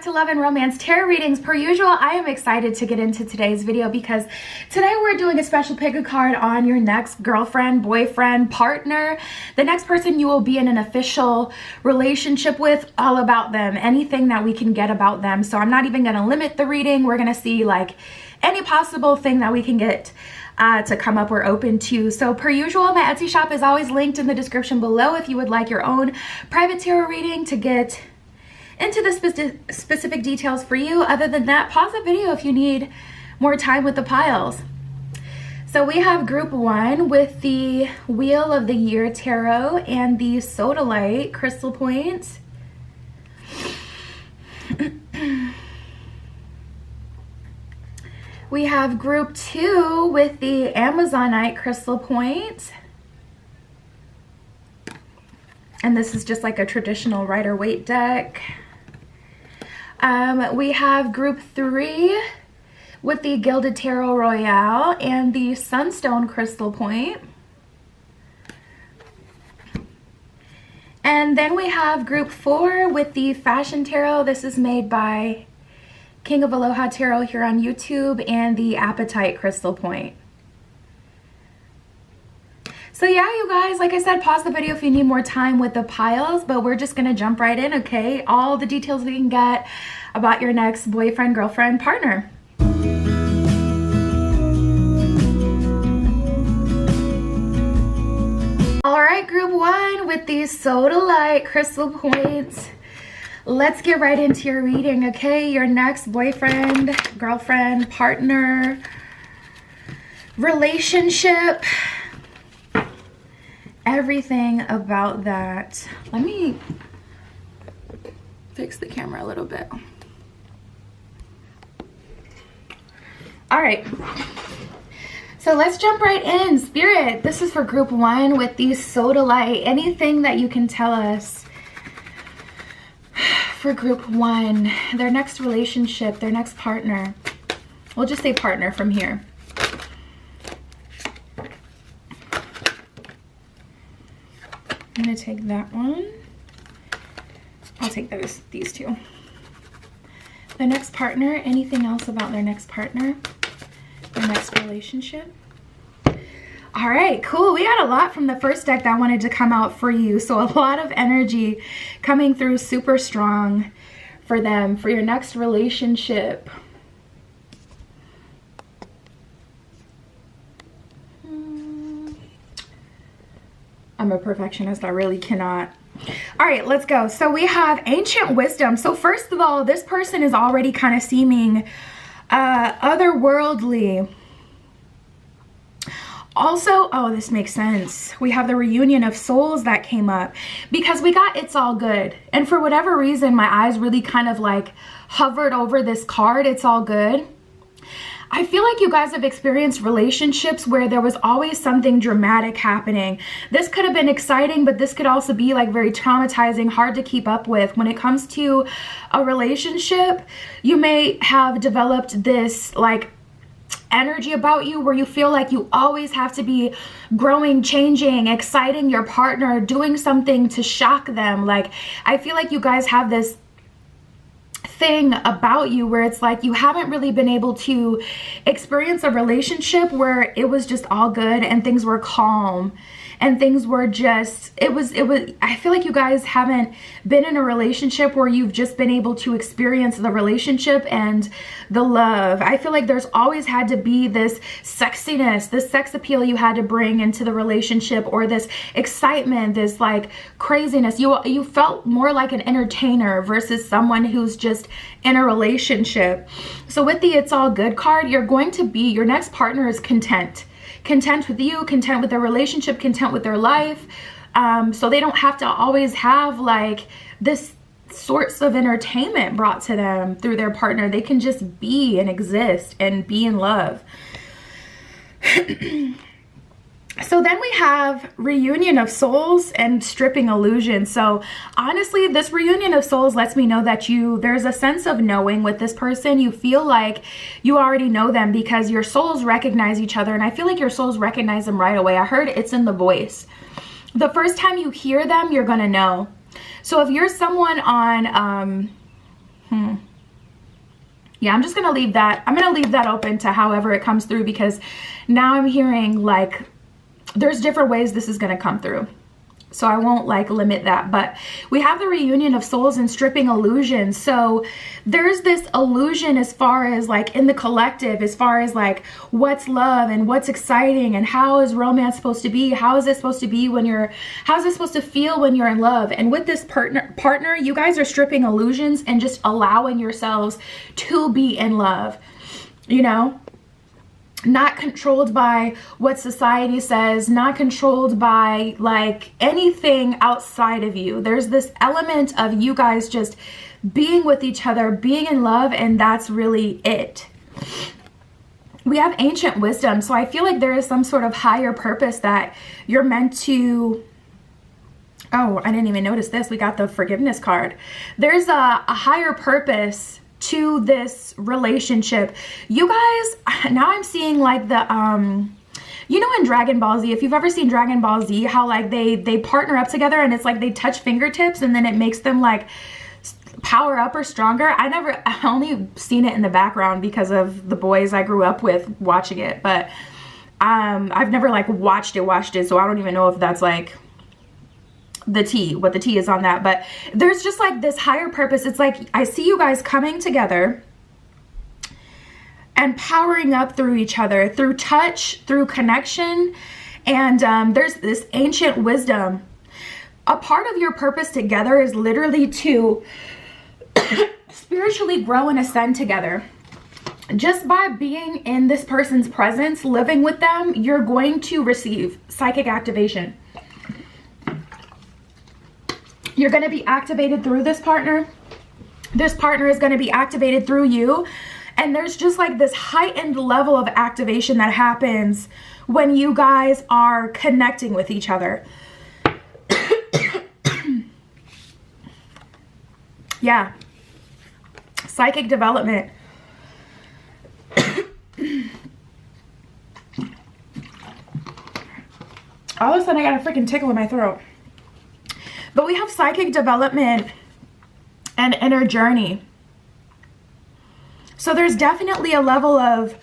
to Love and Romance Tarot Readings. Per usual, I am excited to get into today's video because today we're doing a special pick a card on your next girlfriend, boyfriend, partner, the next person you will be in an official relationship with, all about them, anything that we can get about them. So I'm not even going to limit the reading. We're going to see like any possible thing that we can get to come up, we're open to. So per usual, my Etsy shop is always linked in the description below if you would like your own private tarot reading to get into the specific details for you. Other than that, pause the video if you need more time with the piles. So we have group 1 with the Wheel of the Year Tarot and the Sodalite crystal points. We have group 2 with the Amazonite crystal point. And this is just like a traditional Rider-Waite deck. We have group 3 with the Gilded Tarot Royale and the Sunstone crystal point. And then we have group 4 with the Fashion Tarot. This is made by King of Aloha Tarot here on YouTube, and the Appetite crystal point. So yeah, you guys, like I said, pause the video if you need more time with the piles, but we're just gonna jump right in, okay? All the details we can get about your next boyfriend, girlfriend, partner. All right, group 1 with these Sodalite crystal points. Let's get right into your reading, okay? Your next boyfriend, girlfriend, partner, relationship, everything about that. Let me fix the camera a little bit. All right, so let's jump right in. Spirit, this is for group 1 with these Sodalite. Anything that you can tell us for group 1, their next relationship, their next partner. We'll just say partner from here. I'm gonna take that one. I'll take these two. Their next partner, anything else about their next partner, their next relationship. All right, cool. We got a lot from the first deck that wanted to come out for you. So a lot of energy coming through, super strong for them, for your next relationship. I'm a perfectionist, I really cannot. All right, let's go. So we have Ancient Wisdom. So first of all, this person is already kind of seeming otherworldly. Also, oh, this makes sense. We have the reunion of souls that came up because we got It's All Good. And for whatever reason, my eyes really kind of like hovered over this card, It's All Good. I feel like you guys have experienced relationships where there was always something dramatic happening. This could have been exciting, but this could also be like very traumatizing, hard to keep up with. When it comes to a relationship, you may have developed this like energy about you where you feel like you always have to be growing, changing, exciting your partner, doing something to shock them. Like, I feel like you guys have this thing about you where it's like you haven't really been able to experience a relationship where it was just all good and things were calm and things were just, it was, I feel like you guys haven't been in a relationship where you've just been able to experience the relationship and the love. I feel like there's always had to be this sexiness, this sex appeal you had to bring into the relationship, or this excitement, this like craziness. You felt more like an entertainer versus someone who's just in a relationship. So with the It's All Good card, you're going to be, your next partner is content with you, content with their relationship, content with their life. So they don't have to always have like this sorts of entertainment brought to them through their partner. They can just be and exist and be in love. So then we have Reunion of Souls and Stripping Illusion. So honestly, this Reunion of Souls lets me know that there's a sense of knowing with this person. You feel like you already know them because your souls recognize each other. And I feel like your souls recognize them right away. I heard it's in the voice. The first time you hear them, you're gonna know. So if you're someone on, Yeah, I'm just going to leave that. I'm going to leave that open to however it comes through, because now I'm hearing like there's different ways this is going to come through. So I won't like limit that, but we have the reunion of souls and stripping illusions. So there's this illusion as far as like in the collective, as far as like what's love and what's exciting and how is romance supposed to be? How is it supposed to be when you're, how's it supposed to feel when you're in love? And with this partner, you guys are stripping illusions and just allowing yourselves to be in love, you know? Not controlled by what society says, not controlled by like anything outside of you. There's this element of you guys just being with each other, being in love, and that's really it. We have ancient wisdom, so I feel like there is some sort of higher purpose that you're meant to... Oh, I didn't even notice this. We got the forgiveness card. There's a higher purpose to this relationship. You guys, now I'm seeing like the you know, in Dragon Ball Z, if you've ever seen Dragon Ball Z, how like they partner up together and it's like they touch fingertips and then it makes them like power up or stronger. I only seen it in the background because of the boys I grew up with watching it, but I've never like watched it, so I don't even know if that's like what the tea is on that. But there's just like this higher purpose. It's like I see you guys coming together and powering up through each other, through touch, through connection. And there's this ancient wisdom. A part of your purpose together is literally to spiritually grow and ascend together. Just by being in this person's presence, living with them, you're going to receive psychic activation. You're going to be activated through this partner. This partner is going to be activated through you. And there's just like this heightened level of activation that happens when you guys are connecting with each other. Yeah. Psychic development. All of a sudden I got a freaking tickle in my throat. But we have psychic development and inner journey. So there's definitely a level of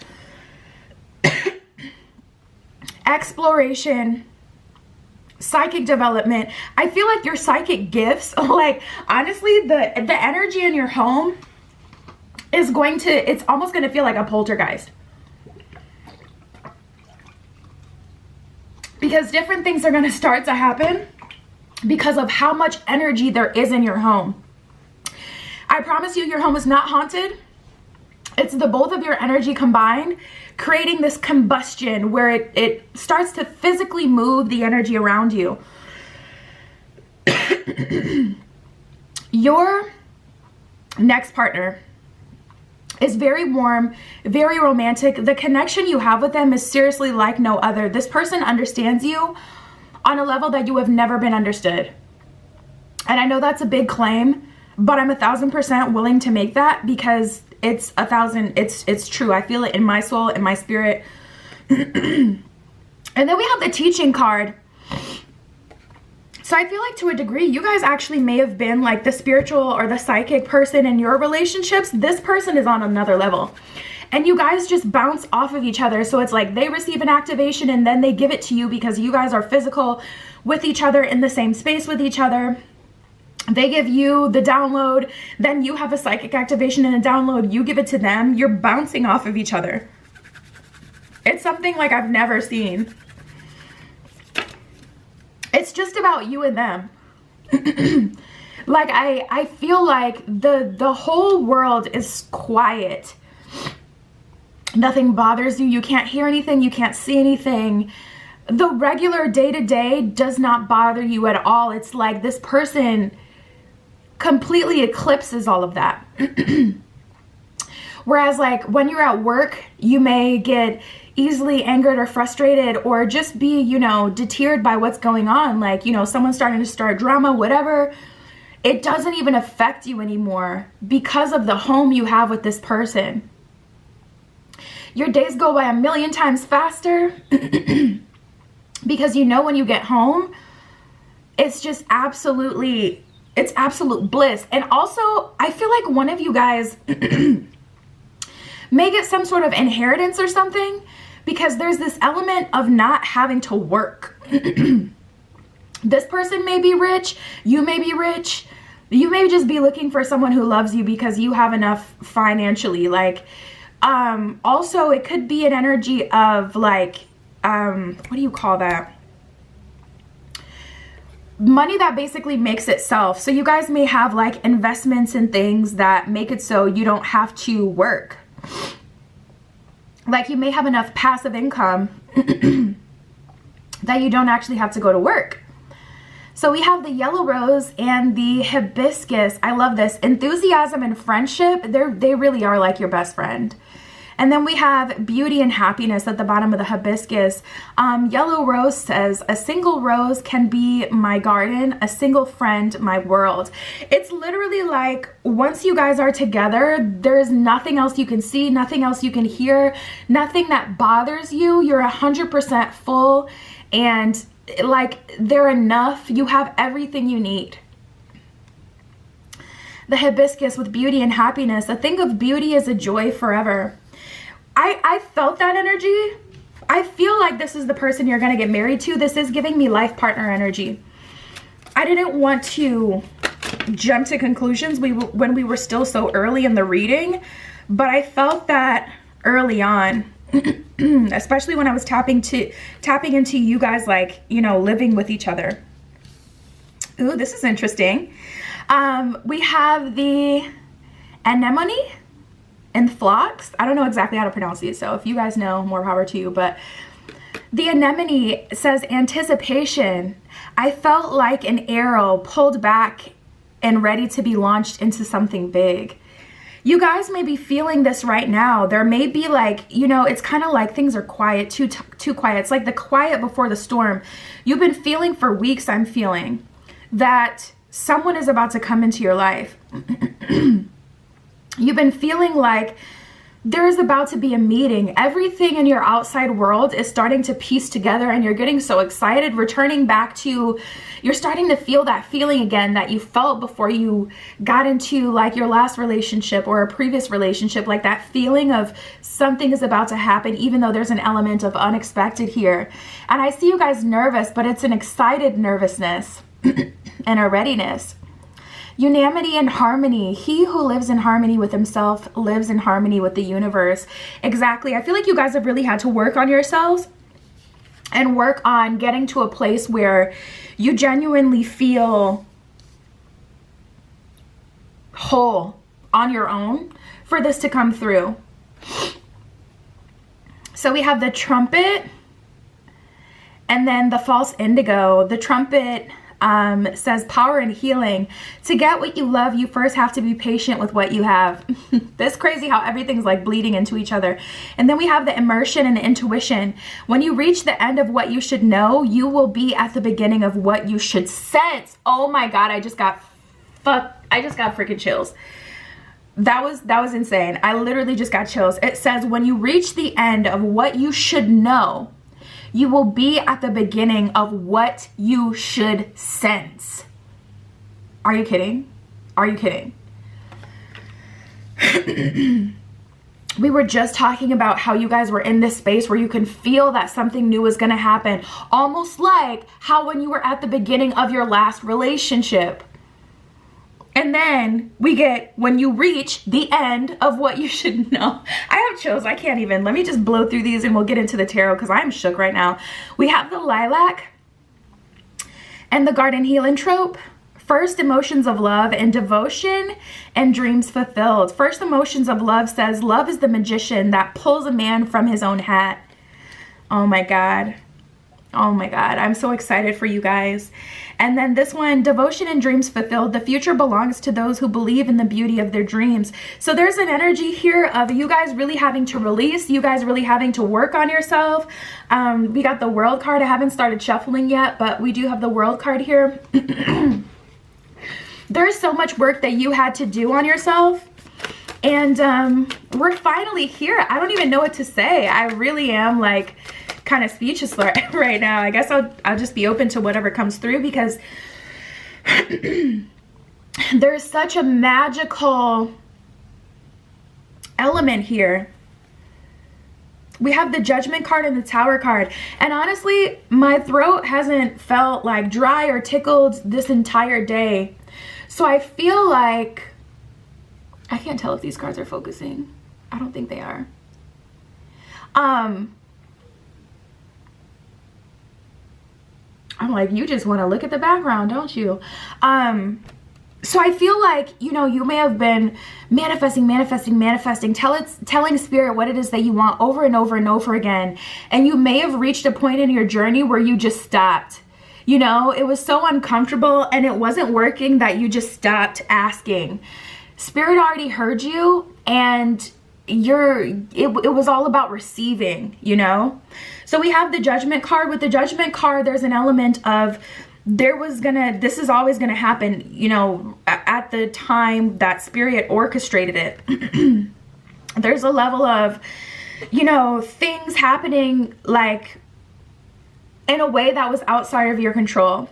exploration, psychic development. I feel like your psychic gifts, like honestly, the energy in your home is going to, it's almost going to feel like a poltergeist. Because different things are going to start to happen because of how much energy there is in your home. I promise you, your home is not haunted. It's the both of your energy combined, creating this combustion where it starts to physically move the energy around you. Your next partner is very warm, very romantic. The connection you have with them is seriously like no other. This person understands you on a level that you have never been understood. And I know that's a big claim, but I'm 1000% willing to make that because it's true. I feel it in my soul, in my spirit. And then we have the teaching card. So I feel like to a degree, you guys actually may have been like the spiritual or the psychic person in your relationships. This person is on another level. And you guys just bounce off of each other. So it's like they receive an activation and then they give it to you because you guys are physical with each other, in the same space with each other. They give you the download, then you have a psychic activation and a download, you give it to them. You're bouncing off of each other. It's something like I've never seen. It's just about you and them. Like I feel like the whole world is quiet. Nothing bothers you. You can't hear anything. You can't see anything. The regular day-to-day does not bother you at all. It's like this person completely eclipses all of that. Whereas like when you're at work, you may get easily angered or frustrated or just be, you know, deterred by what's going on. Like, you know, someone's starting to start drama, whatever. It doesn't even affect you anymore because of the home you have with this person. Your days go by a million times faster because you know when you get home, it's just absolute bliss. And also, I feel like one of you guys may get some sort of inheritance or something, because there's this element of not having to work. This person may be rich, you may be rich, you may just be looking for someone who loves you because you have enough financially. Like, also it could be an energy of like, what do you call that? Money that basically makes itself. So you guys may have like investments and things that make it so you don't have to work. Like you may have enough passive income that you don't actually have to go to work. So we have the yellow rose and the hibiscus. I love this. Enthusiasm and friendship, they really are like your best friend. And then we have beauty and happiness at the bottom of the hibiscus. Yellow rose says, a single rose can be my garden, a single friend, my world. It's literally like once you guys are together, there's nothing else you can see, nothing else you can hear, nothing that bothers you. You're 100% full, and like they're enough. You have everything you need. The hibiscus with beauty and happiness. A thing of beauty is a joy forever. I felt that energy. I feel like this is the person you're going to get married to. This is giving me life partner energy. I didn't want to jump to conclusions when we were still so early in the reading, but I felt that early on, especially when I was tapping into you guys, like, you know, living with each other. Ooh, this is interesting. We have the anemone and phlox. I don't know exactly how to pronounce these, so if you guys know, more power to you. But the anemone says anticipation. I felt like an arrow pulled back and ready to be launched into something big. You guys may be feeling this right now. There may be like, you know, it's kind of like things are quiet, too quiet. It's like the quiet before the storm. You've been feeling for weeks, I'm feeling, that someone is about to come into your life. You've been feeling like there's about to be a meeting. Everything in your outside world is starting to piece together, and you're getting so excited, returning back to, you're starting to feel that feeling again that you felt before you got into like your last relationship or a previous relationship, like that feeling of something is about to happen, even though there's an element of unexpected here. And I see you guys nervous, but it's an excited nervousness and a readiness. Unanimity and harmony. He who lives in harmony with himself lives in harmony with the universe. Exactly. I feel like you guys have really had to work on yourselves and work on getting to a place where you genuinely feel whole on your own for this to come through. So we have the trumpet and then the false indigo. The trumpet says power and healing. To get what you love, you first have to be patient with what you have. That's crazy how everything's like bleeding into each other. And then we have the immersion and the intuition. When you reach the end of what you should know, you will be at the beginning of what you should sense. Oh my God, I just got freaking chills. That was insane. I literally just got chills. It says when you reach the end of what you should know, you will be at the beginning of what you should sense. Are you kidding? Are you kidding? We were just talking about how you guys were in this space where you can feel that something new is going to happen. Almost like how when you were at the beginning of your last relationship. And then we get when you reach the end of what you should know. I have chills. I can't even. Let me just blow through these and we'll get into the tarot because I'm shook right now. We have the lilac and the garden heliotrope. First emotions of love and devotion and dreams fulfilled. First emotions of love says love is the magician that pulls a man from his own hat. Oh my God. Oh my God, I'm so excited for you guys. And then this one, devotion and dreams fulfilled. The future belongs to those who believe in the beauty of their dreams. So there's an energy here of you guys really having to release, you guys really having to work on yourself. We got the World card. I haven't started shuffling yet, but we do have the World card here. There's so much work that you had to do on yourself. And we're finally here. I don't even know what to say. I really am like kind of speechless right now. I guess I'll just be open to whatever comes through because there's such a magical element here. We have the Judgment card and the Tower card. And honestly, my throat hasn't felt like dry or tickled this entire day. So I feel like, I can't tell if these cards are focusing. I don't think they are. I'm like, you just want to look at the background, don't you? So I feel like, you know, you may have been manifesting, telling spirit what it is that you want over and over and over again. And you may have reached a point in your journey where you just stopped. You know, it was so uncomfortable and it wasn't working that you just stopped asking. Spirit already heard you, and it was all about receiving, you know? So we have the Judgment card. With the Judgment card, there's an element of this is always gonna happen, you know, at the time that spirit orchestrated it. There's a level of, you know, things happening like in a way that was outside of your control.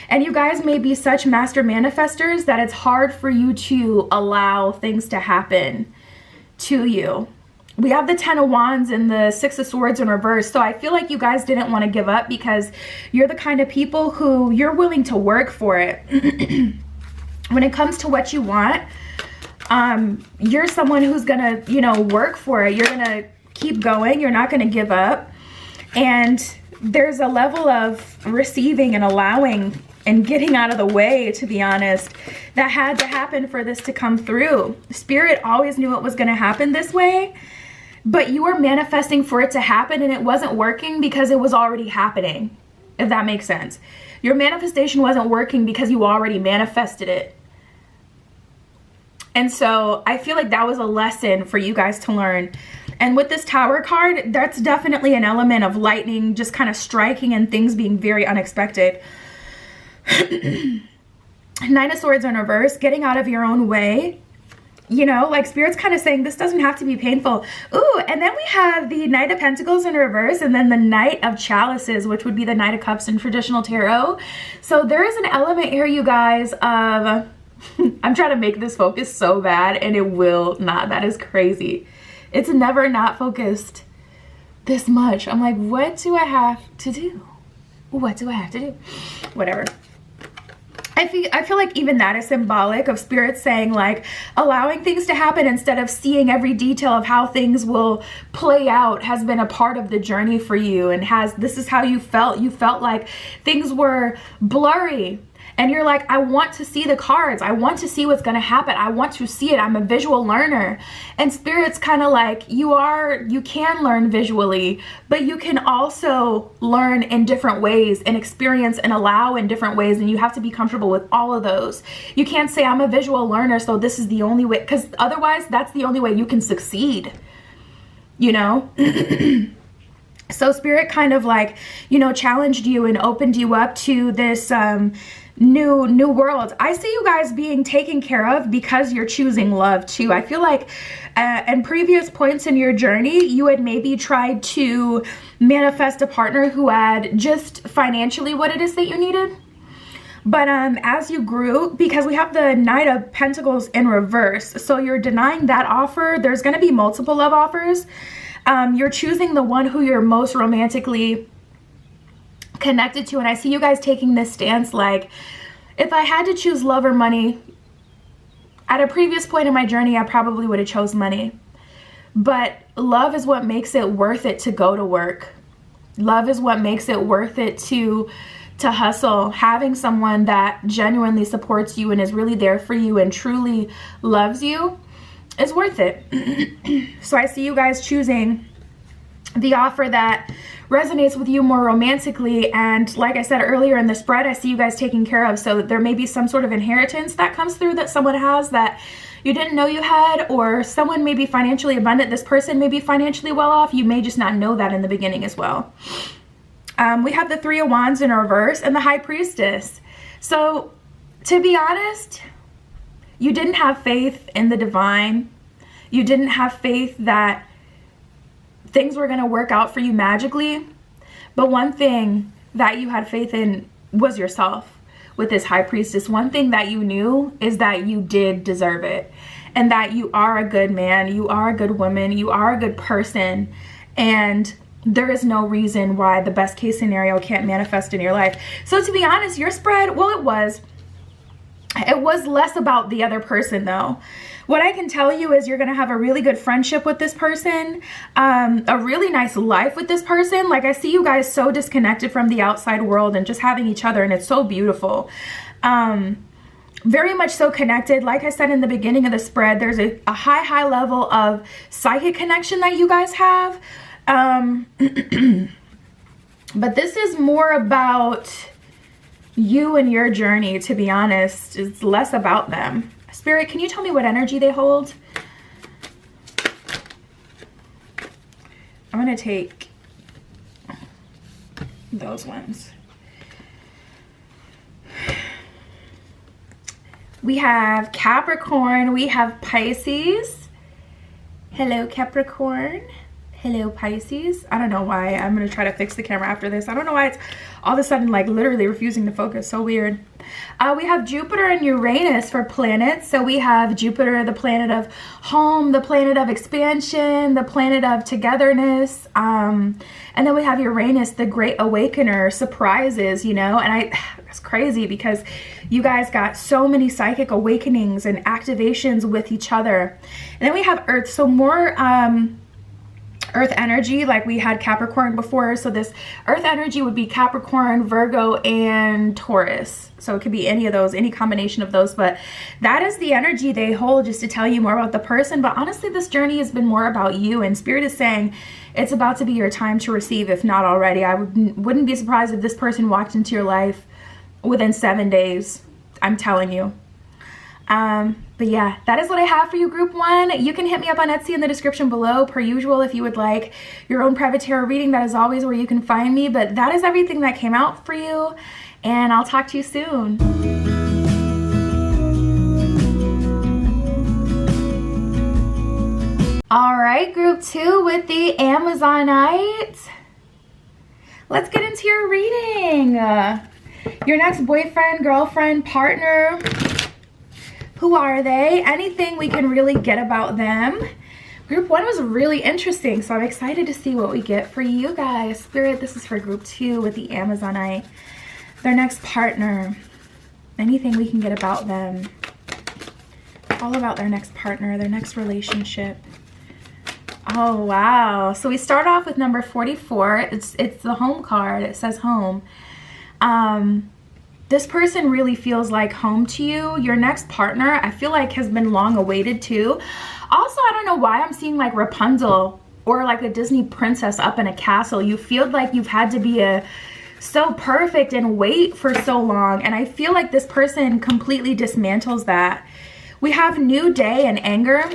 And you guys may be such master manifestors that it's hard for you to allow things to happen to you. We have the 10 of Wands and the 6 of Swords in reverse. So I feel like you guys didn't want to give up because you're the kind of people who you're willing to work for it. When it comes to what you want, you're someone who's going to, you know, work for it. You're going to keep going. You're not going to give up. And there's a level of receiving and allowing and getting out of the way, to be honest, that had to happen for this to come through. Spirit always knew it was going to happen this way. But you were manifesting for it to happen, and it wasn't working because it was already happening, if that makes sense. Your manifestation wasn't working because you already manifested it. And so I feel like that was a lesson for you guys to learn. And with this Tower card, that's definitely an element of lightning just kind of striking and things being very unexpected. 9 of Swords in reverse, getting out of your own way. You know, like Spirit's kind of saying this doesn't have to be painful. Ooh, and then we have the Knight of Pentacles in reverse, and then the Knight of Chalices, which would be the Knight of Cups in traditional tarot. So there is an element here, you guys, of I'm trying to make this focus so bad, and it will not. That is crazy. It's never not focused this much. I'm like, what do I have to do? What do I have to do? Whatever. I feel like even that is symbolic of Spirit saying, like, allowing things to happen instead of seeing every detail of how things will play out has been a part of the journey for you, and this is how you felt. You felt like things were blurry. And you're like, I want to see the cards. I want to see what's going to happen. I want to see it. I'm a visual learner. And Spirit's kind of like, you can learn visually, but you can also learn in different ways and experience and allow in different ways. And you have to be comfortable with all of those. You can't say I'm a visual learner, so this is the only way, because otherwise that's the only way you can succeed, you know? So Spirit kind of like, you know, challenged you and opened you up to this, new world. I see you guys being taken care of because you're choosing love too. I feel like in previous points in your journey, you had maybe tried to manifest a partner who had just financially what it is that you needed. But as you grew, because we have the Knight of Pentacles in reverse, so you're denying that offer. There's going to be multiple love offers. You're choosing the one who you're most romantically connected to. And I see you guys taking this stance like, if I had to choose love or money, at a previous point in my journey, I probably would have chose money. But love is what makes it worth it to go to work. Love is what makes it worth it to hustle. Having someone that genuinely supports you and is really there for you and truly loves you is worth it. So I see you guys choosing the offer that resonates with you more romantically. And like I said earlier in the spread, I see you guys taking care of. So there may be some sort of inheritance that comes through that someone has that you didn't know you had, or someone may be financially abundant. This person may be financially well off. You may just not know that in the beginning as well. We have the 3 of Wands in reverse and the High Priestess. So to be honest, you didn't have faith in the divine. You didn't have faith that things were going to work out for you magically. But one thing that you had faith in was yourself. With this High Priestess, one thing that you knew is that you did deserve it, and that you are a good man, you are a good woman, you are a good person, and there is no reason why the best case scenario can't manifest in your life. So to be honest, your spread, well, it was less about the other person though. What I can tell you is you're going to have a really good friendship with this person, a really nice life with this person. Like, I see you guys so disconnected from the outside world and just having each other, and it's so beautiful. Very much so connected. Like I said in the beginning of the spread, there's a high level of psychic connection that you guys have. But this is more about you and your journey, to be honest. It's less about them. Spirit, can you tell me what energy they hold? I'm going to take those ones. We have Capricorn. We have Pisces. Hello, Capricorn. Hello, Pisces. I don't know why. I'm going to try to fix the camera after this. I don't know why it's all of a sudden like literally refusing to focus. So weird. We have Jupiter and Uranus for planets. So we have Jupiter, the planet of home, the planet of expansion, the planet of togetherness. And then we have Uranus, the great awakener, surprises, you know. And it's crazy because you guys got so many psychic awakenings and activations with each other. And then we have Earth. So more Earth energy, like we had Capricorn before. So this Earth energy would be Capricorn, Virgo, and Taurus. So it could be any of those, any combination of those. But that is the energy they hold, just to tell you more about the person. But honestly, this journey has been more about you. And Spirit is saying it's about to be your time to receive, if not already. I wouldn't be surprised if this person walked into your life within 7 days. I'm telling you. But yeah, that is what I have for you, group one. You can hit me up on Etsy in the description below, per usual, if you would like your own private tarot reading. That is always where you can find me. But that is everything that came out for you, and I'll talk to you soon. All right, group two with the Amazonite. Let's get into your reading. Your next boyfriend, girlfriend, partner. Who are they? Anything we can really get about them. Group one was really interesting, so I'm excited to see what we get for you guys. Spirit, this is for group two with the Amazonite. Their next partner. Anything we can get about them. All about their next partner, their next relationship. Oh, wow. So we start off with number 44. It's the home card. It says home. This person really feels like home to you. Your next partner, I feel like, has been long awaited too. Also, I don't know why I'm seeing like Rapunzel or like a Disney princess up in a castle. You feel like you've had to be so perfect and wait for so long. And I feel like this person completely dismantles that. We have new day and anger.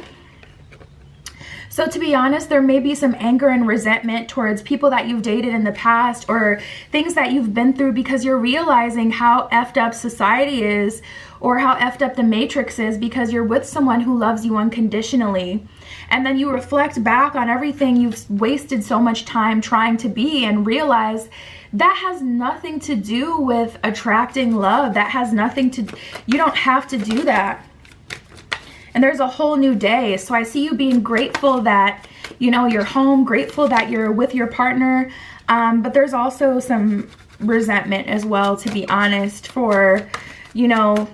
So to be honest, there may be some anger and resentment towards people that you've dated in the past, or things that you've been through, because you're realizing how effed up society is, or how effed up the matrix is, because you're with someone who loves you unconditionally. And then you reflect back on everything you've wasted so much time trying to be, and realize that has nothing to do with attracting love. That has nothing to, you don't have to do that. And there's a whole new day. So I see you being grateful that, you know, you're home, grateful that you're with your partner. But there's also some resentment as well, to be honest, for, you know,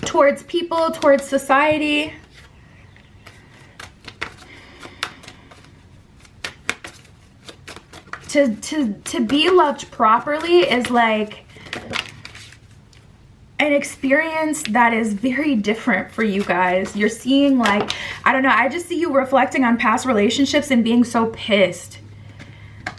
towards people, towards society. To be loved properly is like an experience that is very different for you guys. You're seeing, like, I don't know, I just see you reflecting on past relationships and being so pissed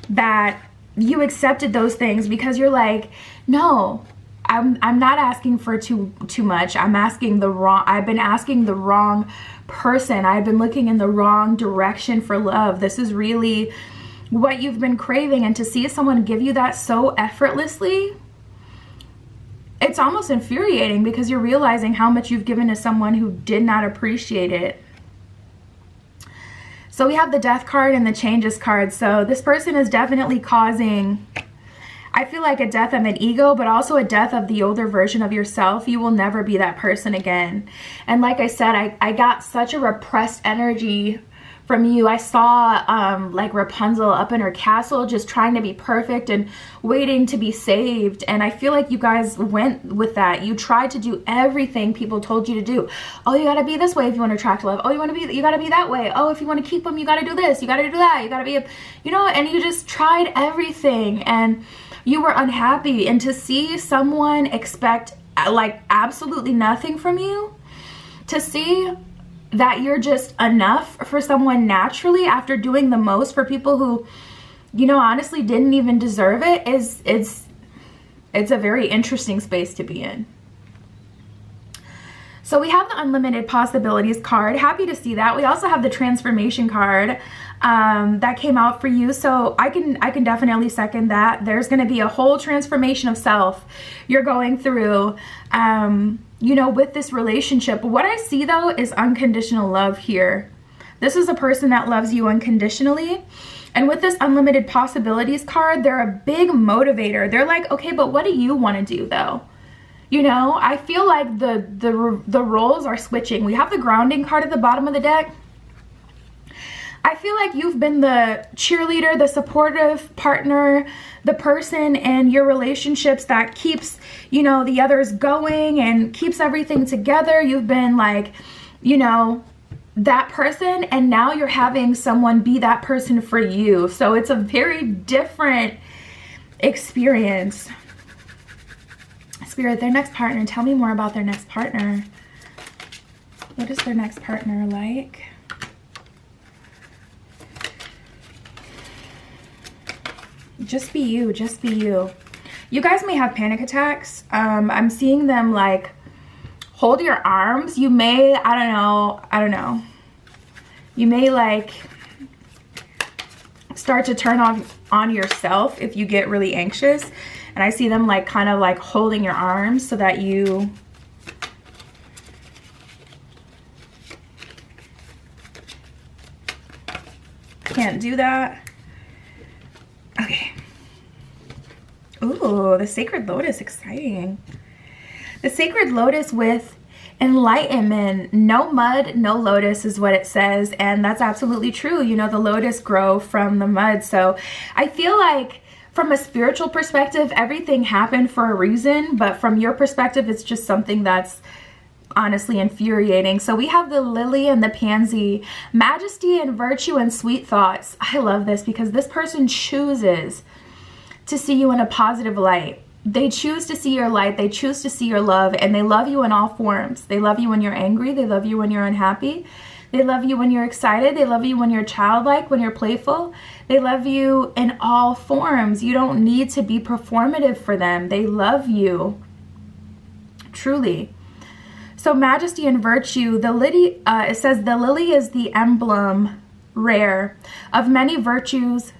that you accepted those things, because you're like, no, I'm not asking for too much. I've been asking the wrong person. I've been looking in the wrong direction for love. This is really what you've been craving. And to see someone give you that so effortlessly, it's almost infuriating, because you're realizing how much you've given to someone who did not appreciate it. So we have the Death card and the Changes card. So this person is definitely causing, I feel like, a death of an ego, but also a death of the older version of yourself. You will never be that person again. And like I said, I got such a repressed energy from you. I saw like Rapunzel up in her castle just trying to be perfect and waiting to be saved. And I feel like you guys went with that. You tried to do everything people told you to do. Oh, you gotta be this way if you want to attract love. Oh, you gotta be that way. Oh, if you want to keep them, you gotta do this, you gotta do that, you gotta be, you know, and you just tried everything and you were unhappy. And to see someone expect like absolutely nothing from you, to see that you're just enough for someone naturally after doing the most for people who, you know, honestly didn't even deserve it, it's a very interesting space to be in. So we have the Unlimited Possibilities card. Happy to see that. We also have the Transformation card that came out for you. So I can definitely second that. There's going to be a whole transformation of self you're going through, you know, with this relationship. What I see though is unconditional love here. This is a person that loves you unconditionally. And with this Unlimited Possibilities card, they're a big motivator. They're like, okay, but what do you want to do though? You know, I feel like the roles are switching. We have the Grounding card at the bottom of the deck. I feel like you've been the cheerleader, the supportive partner, the person in your relationships that keeps, you know, the others going and keeps everything together. You've been like, you know, that person, and now you're having someone be that person for you. So it's a very different experience. Spirit, their next partner, tell me more about their next partner. What is their next partner like? Just be you, just be you. You guys may have panic attacks. I'm seeing them like hold your arms. You may, I don't know. You may like start to turn on yourself if you get really anxious. And I see them like kind of like holding your arms so that you can't do that. Okay. Ooh, the Sacred Lotus, exciting. The Sacred Lotus with enlightenment. No mud, no lotus is what it says. And that's absolutely true. You know, the lotus grow from the mud. So I feel like from a spiritual perspective, everything happened for a reason, but from your perspective, it's just something that's honestly infuriating. So we have the Lily and the Pansy, majesty and virtue and sweet thoughts. I love this because this person chooses to see you in a positive light. They choose to see your light. They choose to see your love, and they love you in all forms. They love you when you're angry. They love you when you're unhappy. They love you when you're excited. They love you when you're childlike, when you're playful. They love you in all forms. You don't need to be performative for them. They love you, truly. So majesty and virtue, the lily, it says the lily is the emblem, rare, of many virtues,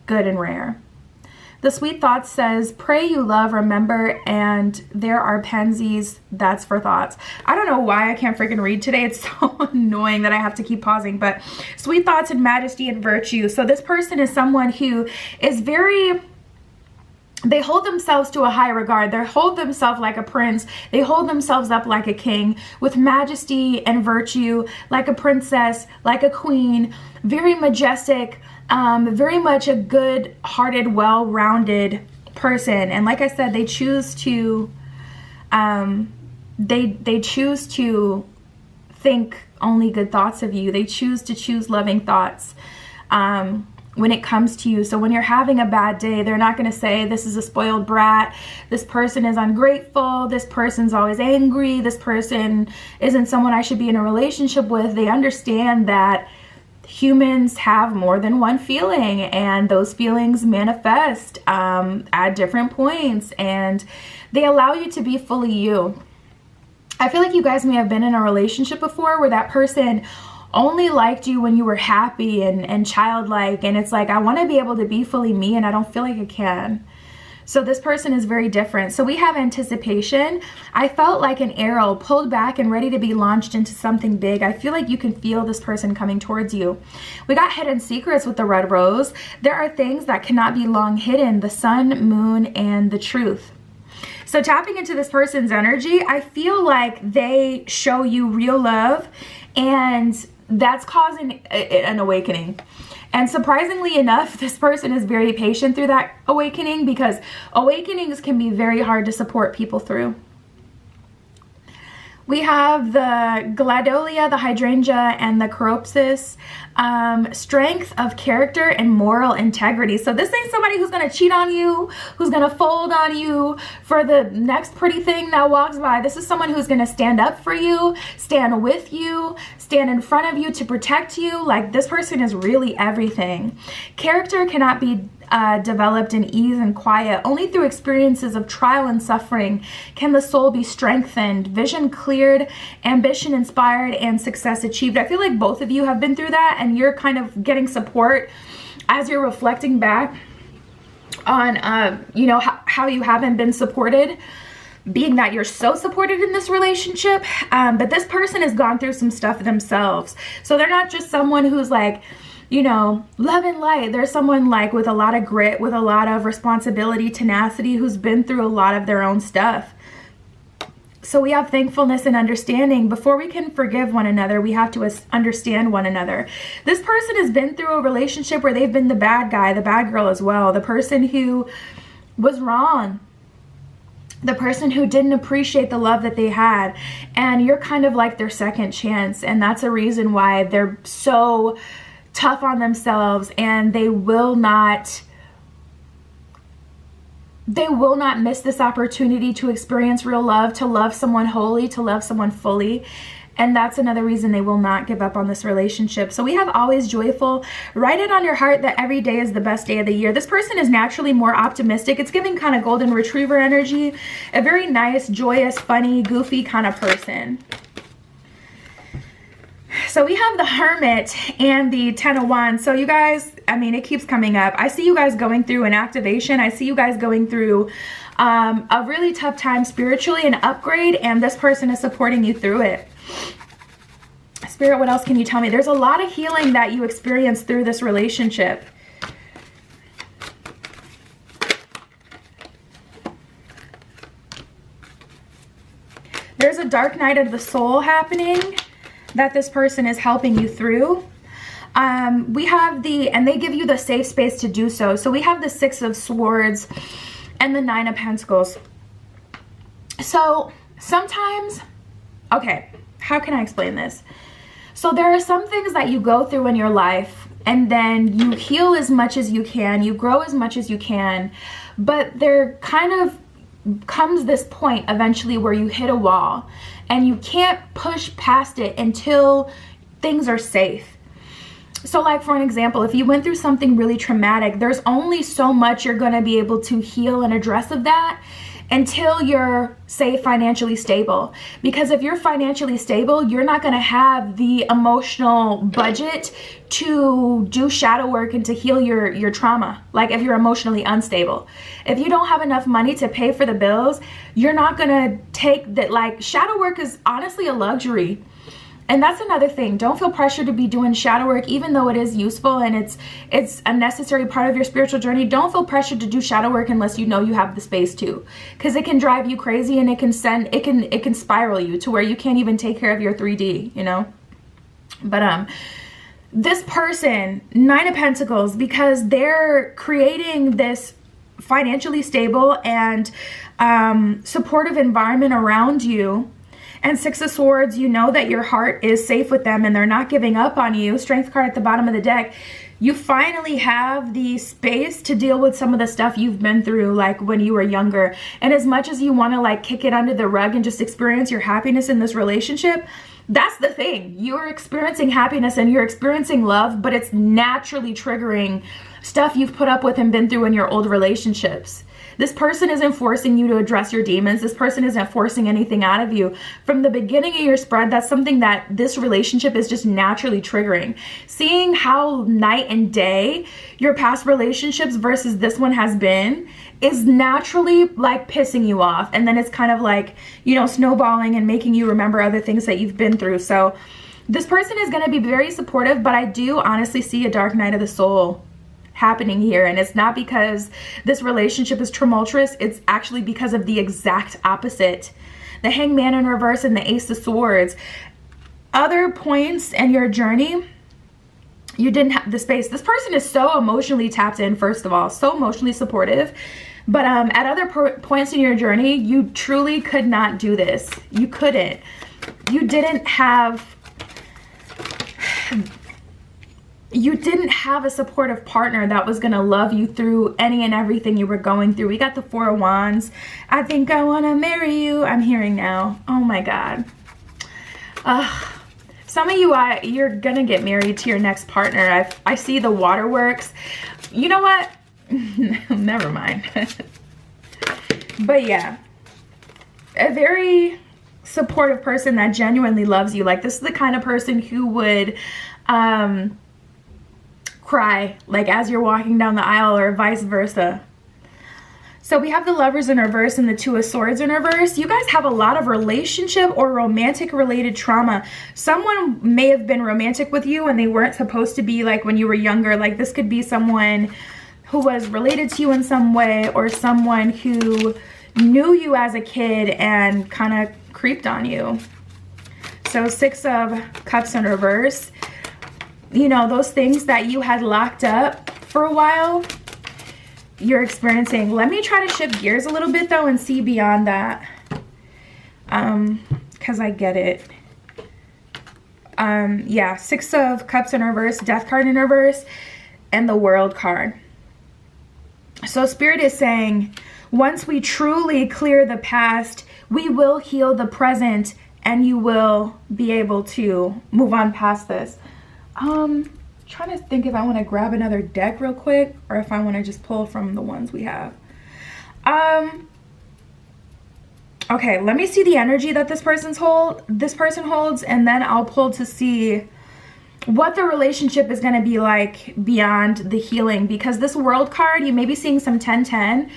good and rare. The sweet thoughts says, pray you love, remember, and there are pansies, that's for thoughts. I don't know why I can't freaking read today. It's so annoying that I have to keep pausing, but sweet thoughts and majesty and virtue. So this person is someone who is very, they hold themselves to a high regard. They hold themselves like a prince. They hold themselves up like a king with majesty and virtue, like a princess, like a queen, very majestic, very much a good-hearted, well-rounded person. And like I said, they choose to, they choose to think only good thoughts of you. They choose to choose loving thoughts when it comes to you. So when you're having a bad day, they're not going to say, this is a spoiled brat, this person is ungrateful, this person's always angry, this person isn't someone I should be in a relationship with. They understand that humans have more than one feeling, and those feelings manifest at different points, and they allow you to be fully you. I feel like you guys may have been in a relationship before where that person only liked you when you were happy and childlike, and it's like, I want to be able to be fully me, and I don't feel like I can. So this person is very different. So we have anticipation. I felt like an arrow pulled back and ready to be launched into something big. I feel like you can feel this person coming towards you. We got hidden secrets with the red rose. There are things that cannot be long hidden: the sun, moon, and the truth. So tapping into this person's energy, I feel like they show you real love, and that's causing an awakening. And surprisingly enough, this person is very patient through that awakening, because awakenings can be very hard to support people through. We have the gladolia, the hydrangea, and the chiropsis. Strength of character and moral integrity. So this ain't somebody who's going to cheat on you, who's going to fold on you for the next pretty thing that walks by. This is someone who's going to stand up for you, stand with you, stand in front of you to protect you. Like, this person is really everything. Character cannot be developed in ease and quiet. Only through experiences of trial and suffering can the soul be strengthened, vision cleared, ambition inspired, and success achieved. I feel like both of you have been through that, and you're kind of getting support as you're reflecting back on you know, how you haven't been supported, being that you're so supported in this relationship. But this person has gone through some stuff themselves, so they're not just someone who's like, you know, love and light. There's someone like with a lot of grit, with a lot of responsibility, tenacity, who's been through a lot of their own stuff. So we have thankfulness and understanding. Before we can forgive one another, we have to understand one another. This person has been through a relationship where they've been the bad guy, the bad girl as well, the person who was wrong, the person who didn't appreciate the love that they had, and you're kind of like their second chance. And that's a reason why they're so tough on themselves, and they will not miss this opportunity to experience real love, to love someone wholly, to love someone fully. And that's another reason they will not give up on this relationship. So we have always joyful. Write it on your heart that every day is the best day of the year. This person is naturally more optimistic. It's giving kind of golden retriever energy. A very nice, joyous, funny, goofy kind of person. So we have the Hermit and the Ten of Wands. So you guys, I mean, it keeps coming up. I see you guys going through an activation. I see you guys going through a really tough time spiritually, an upgrade, and this person is supporting you through it. Spirit, what else can you tell me? There's a lot of healing that you experience through this relationship. There's a dark night of the soul happening that this person is helping you through. We have and they give you the safe space to do so. So we have the Six of Swords and the Nine of Pentacles. So sometimes, okay, how can I explain this? So there are some things that you go through in your life, and then you heal as much as you can, you grow as much as you can, but there kind of comes this point eventually where you hit a wall and you can't push past it until things are safe. So like, for an example, if you went through something really traumatic, there's only so much you're going to be able to heal and address of that until you're, say, financially stable. Because if you're financially stable, you're not going to have the emotional budget to do shadow work and to heal your trauma. Like if you're emotionally unstable, if you don't have enough money to pay for the bills, you're not going to take that. Like, shadow work is honestly a luxury. And that's another thing. Don't feel pressured to be doing shadow work, even though it is useful and it's a necessary part of your spiritual journey. Don't feel pressured to do shadow work unless you know you have the space to, because it can drive you crazy and it can spiral you to where you can't even take care of your 3D, you know. But this person, Nine of Pentacles, because they're creating this financially stable and supportive environment around you. And Six of Swords, you know that your heart is safe with them and they're not giving up on you. Strength card at the bottom of the deck. You finally have the space to deal with some of the stuff you've been through, like when you were younger. And as much as you want to like kick it under the rug and just experience your happiness in this relationship, that's the thing. You're experiencing happiness and you're experiencing love, but it's naturally triggering stuff you've put up with and been through in your old relationships. This person isn't forcing you to address your demons. This person isn't forcing anything out of you. From the beginning of your spread, that's something that this relationship is just naturally triggering. Seeing how night and day your past relationships versus this one has been is naturally like pissing you off. And then it's kind of like, you know, snowballing and making you remember other things that you've been through. So this person is going to be very supportive, but I do honestly see a dark night of the soul happening here. And it's not because this relationship is tumultuous, it's actually because of the exact opposite. The Hangman in reverse and the Ace of Swords. other points in your journey, you didn't have the space. This person is so emotionally tapped in, first of all, so emotionally supportive. But at other points in your journey, you truly could not do this. You couldn't. You didn't have a supportive partner that was going to love you through any and everything you were going through. We got the Four of Wands. I think I want to marry you. I'm hearing now. Oh my God. Some of you, you're going to get married to your next partner. I see the waterworks. You know what? Never mind. But yeah, a very supportive person that genuinely loves you. Like, this is the kind of person who would cry like as you're walking down the aisle, or vice versa. So we have the Lovers in reverse and the Two of Swords in reverse. You guys have a lot of relationship or romantic related trauma. Someone may have been romantic with you and they weren't supposed to be, like when you were younger. Like, this could be someone who was related to you in some way, or someone who knew you as a kid and kind of creeped on you. So Six of Cups in reverse. You know, those things that you had locked up for a while, you're experiencing. Let me try to shift gears a little bit though and see beyond that, because I get it. Yeah, Six of Cups in reverse, Death card in reverse, and the World card. So Spirit is saying, once we truly clear the past, we will heal the present, and you will be able to move on past this. Trying to think if I want to grab another deck real quick, or if I want to just pull from the ones we have. Okay, let me see the energy that this person holds, and then I'll pull to see what the relationship is going to be like beyond the healing. Because this World card, you may be seeing some 10-10,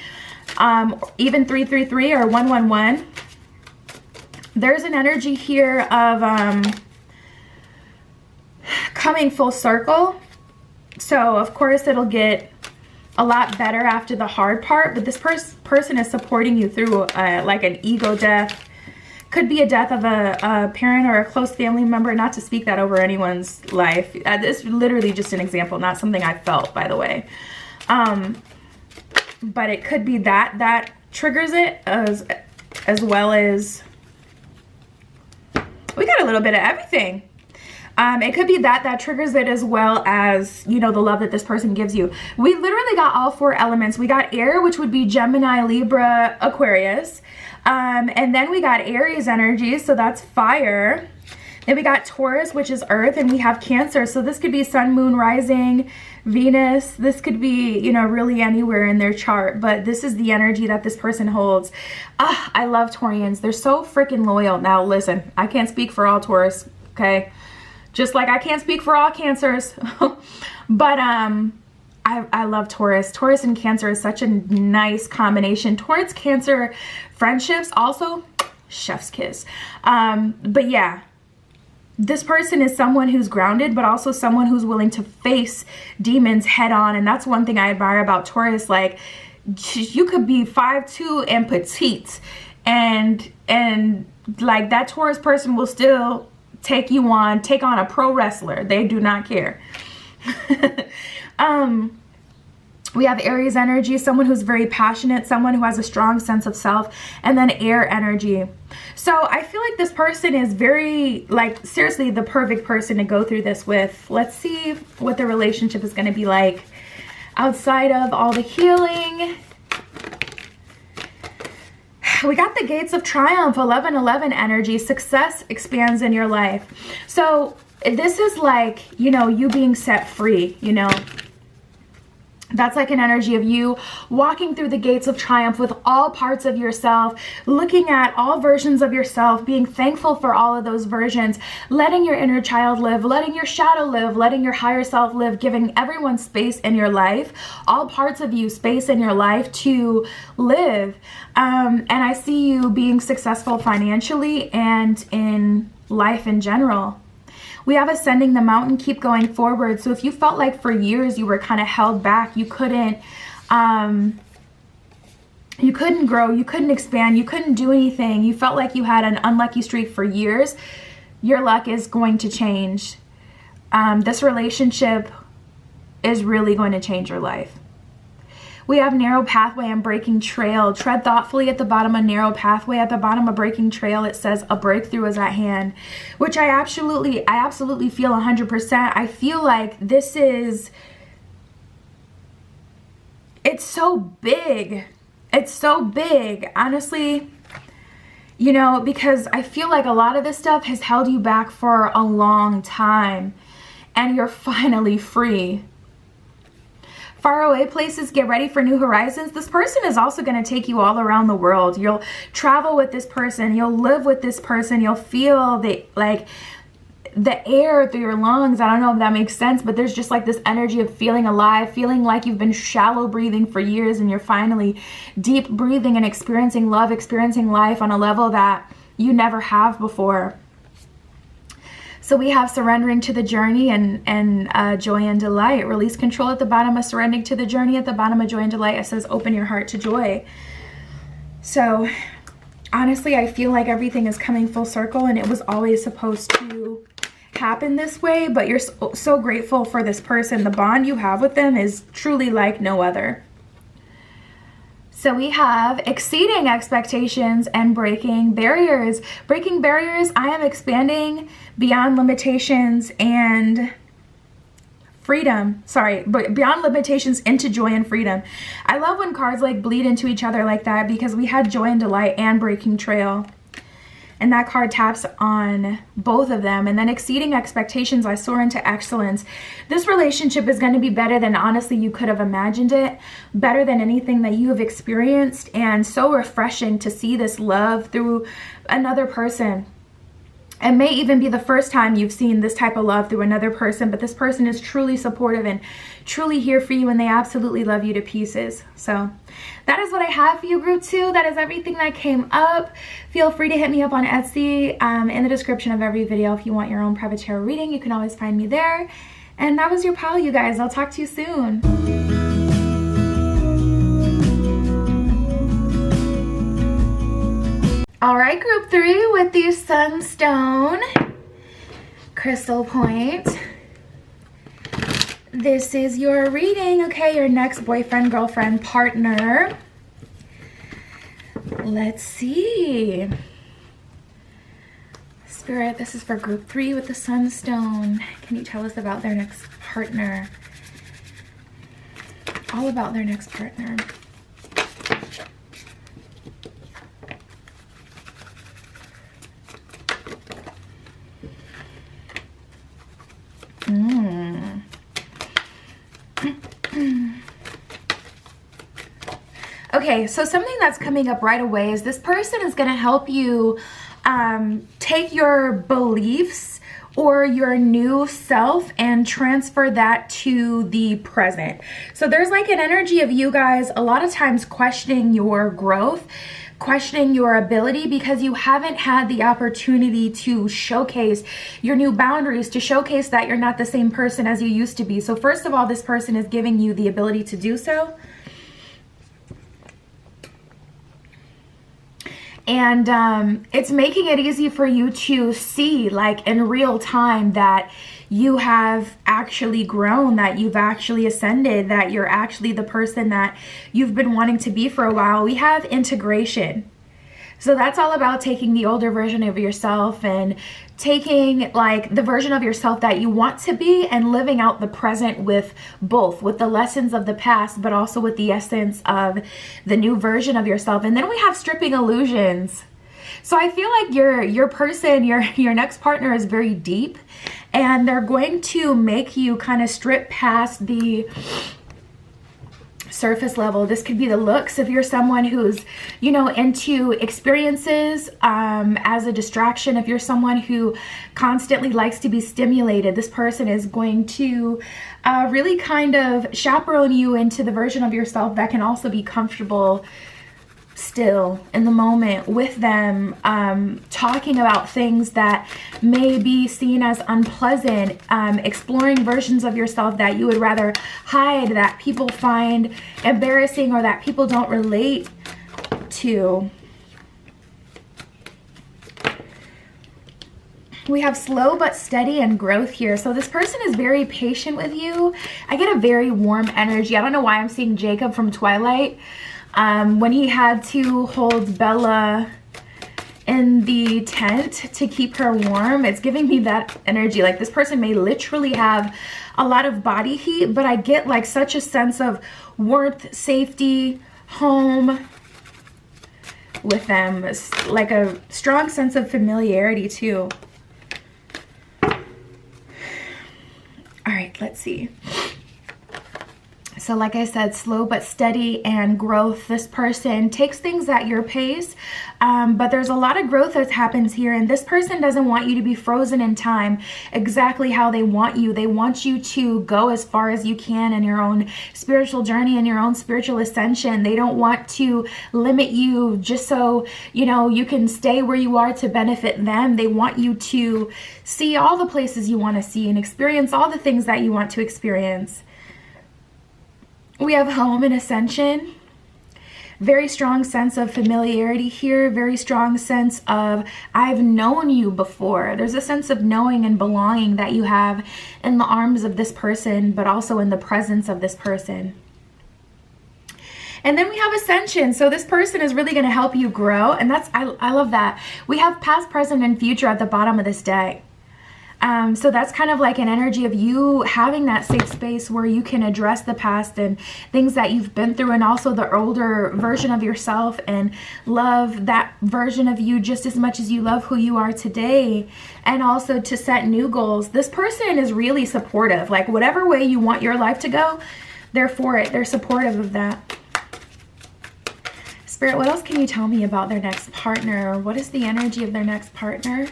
even 3-3-3 or 1-1-1. There's an energy here of coming full circle. So of course it'll get a lot better after the hard part, but this person is supporting you through like an ego death. Could be a death of a parent or a close family member, not to speak that over anyone's life. This is literally just an example, not something I felt, by the way. But it could be that triggers it, as well as, we got a little bit of everything. It could be that triggers it, as well as, you know, the love that this person gives you. We literally got all four elements. We got air, which would be Gemini, Libra, Aquarius. And then we got Aries energy, so that's fire. Then we got Taurus, which is earth, and we have Cancer. So this could be Sun, Moon, Rising, Venus. This could be, you know, really anywhere in their chart, but this is the energy that this person holds. I love Taurians. They're so freaking loyal. Now listen, I can't speak for all Taurus, okay? Just like I can't speak for all Cancers. But I love Taurus. Taurus and Cancer is such a nice combination. Taurus, Cancer friendships, also chef's kiss. But yeah, this person is someone who's grounded, but also someone who's willing to face demons head on. And that's one thing I admire about Taurus. Like, you could be 5'2" and petite, and like that Taurus person will still take on a pro wrestler. They do not care. We have Aries energy, someone who's very passionate, someone who has a strong sense of self, and then air energy. So I feel like this person is very, like, seriously the perfect person to go through this with. Let's see what the relationship is going to be like outside of all the healing. We got the Gates of Triumph, 11-11 energy. Success expands in your life. So this is like, you know, you being set free, you know. That's like an energy of you walking through the gates of triumph with all parts of yourself, looking at all versions of yourself, being thankful for all of those versions, letting your inner child live, letting your shadow live, letting your higher self live, giving everyone space in your life, all parts of you space in your life to live. And I see you being successful financially and in life in general. We have Ascending the Mountain, keep going forward. So if you felt like for years you were kind of held back, you couldn't grow, you couldn't expand, you couldn't do anything, you felt like you had an unlucky streak for years, your luck is going to change. This relationship is really going to change your life. We have narrow pathway and breaking trail. Tread thoughtfully at the bottom of narrow pathway. At the bottom of breaking trail, it says a breakthrough is at hand, which I absolutely feel 100%. I feel like this is, it's so big. It's so big, honestly, you know, because I feel like a lot of this stuff has held you back for a long time, and you're finally free. Faraway places, get ready for new horizons. This person is also going to take you all around the world. You'll travel with this person. You'll live with this person. You'll feel the air through your lungs. I don't know if that makes sense, but there's just like this energy of feeling alive, feeling like you've been shallow breathing for years and you're finally deep breathing and experiencing love, experiencing life on a level that you never have before. So we have surrendering to the journey and joy and delight. Release control at the bottom of surrendering to the journey. At the bottom of joy and delight, it says open your heart to joy. So honestly, I feel like everything is coming full circle, and it was always supposed to happen this way, but you're so grateful for this person. The bond you have with them is truly like no other. So we have exceeding expectations and breaking barriers. Breaking barriers, I am expanding beyond limitations and freedom. Sorry, but beyond limitations into joy and freedom. I love when cards like bleed into each other like that, because we had joy and delight and breaking trail. And that card taps on both of them. And then exceeding expectations, I soar into excellence. This relationship is going to be better than honestly you could have imagined it. Better than anything that you have experienced. And so refreshing to see this love through another person. It may even be the first time you've seen this type of love through another person, but this person is truly supportive and truly here for you, and they absolutely love you to pieces. So that is what I have for you, group 2. That is everything that came up. Feel free to hit me up on Etsy in the description of every video. If you want your own private tarot reading, you can always find me there. And that was your pal, you guys. I'll talk to you soon. All right, group 3 with the Sunstone Crystal Point. This is your reading, okay? Your next boyfriend, girlfriend, partner. Let's see. Spirit, this is for group 3 with the Sunstone. Can you tell us about their next partner? All about their next partner. Okay, so something that's coming up right away is this person is going to help you take your beliefs or your new self and transfer that to the present. So there's like an energy of you guys a lot of times questioning your growth, questioning your ability, because you haven't had the opportunity to showcase your new boundaries, to showcase that you're not the same person as you used to be. So first of all, this person is giving you the ability to do so. And it's making it easy for you to see, like in real time, that you have actually grown, that you've actually ascended, that you're actually the person that you've been wanting to be for a while. We have integration. So that's all about taking the older version of yourself and taking like the version of yourself that you want to be and living out the present with both, with the lessons of the past, but also with the essence of the new version of yourself. And then we have stripping illusions. So I feel like your person, your next partner is very deep, and they're going to make you kind of strip past the surface level. This could be the looks. If you're someone who's, you know, into experiences as a distraction, if you're someone who constantly likes to be stimulated, this person is going to really kind of chaperone you into the version of yourself that can also be comfortable still in the moment with them, talking about things that may be seen as unpleasant, exploring versions of yourself that you would rather hide, that people find embarrassing or that people don't relate to. We have slow but steady and growth here. So this person is very patient with you. I get a very warm energy. I don't know why I'm seeing Jacob from Twilight. When he had to hold Bella in the tent to keep her warm, it's giving me that energy. Like this person may literally have a lot of body heat, but I get like such a sense of warmth, safety, home with them. It's like a strong sense of familiarity too. All right, let's see. So like I said, slow but steady and growth. This person takes things at your pace, but there's a lot of growth that happens here, and this person doesn't want you to be frozen in time exactly how they want you. They want you to go as far as you can in your own spiritual journey and your own spiritual ascension. They don't want to limit you just so, you know, you can stay where you are to benefit them. They want you to see all the places you want to see and experience all the things that you want to experience. We have home and ascension. Very strong sense of familiarity here. Very strong sense of, I've known you before. There's a sense of knowing and belonging that you have in the arms of this person, but also in the presence of this person. And then we have ascension. So this person is really going to help you grow. And that's, I love that. We have past, present, and future at the bottom of this deck. So that's kind of like an energy of you having that safe space where you can address the past and things that you've been through, and also the older version of yourself, and love that version of you just as much as you love who you are today, and also to set new goals. This person is really supportive. Like whatever way you want your life to go, they're for it. They're supportive of that. Spirit, what else can you tell me about their next partner? What is the energy of their next partner?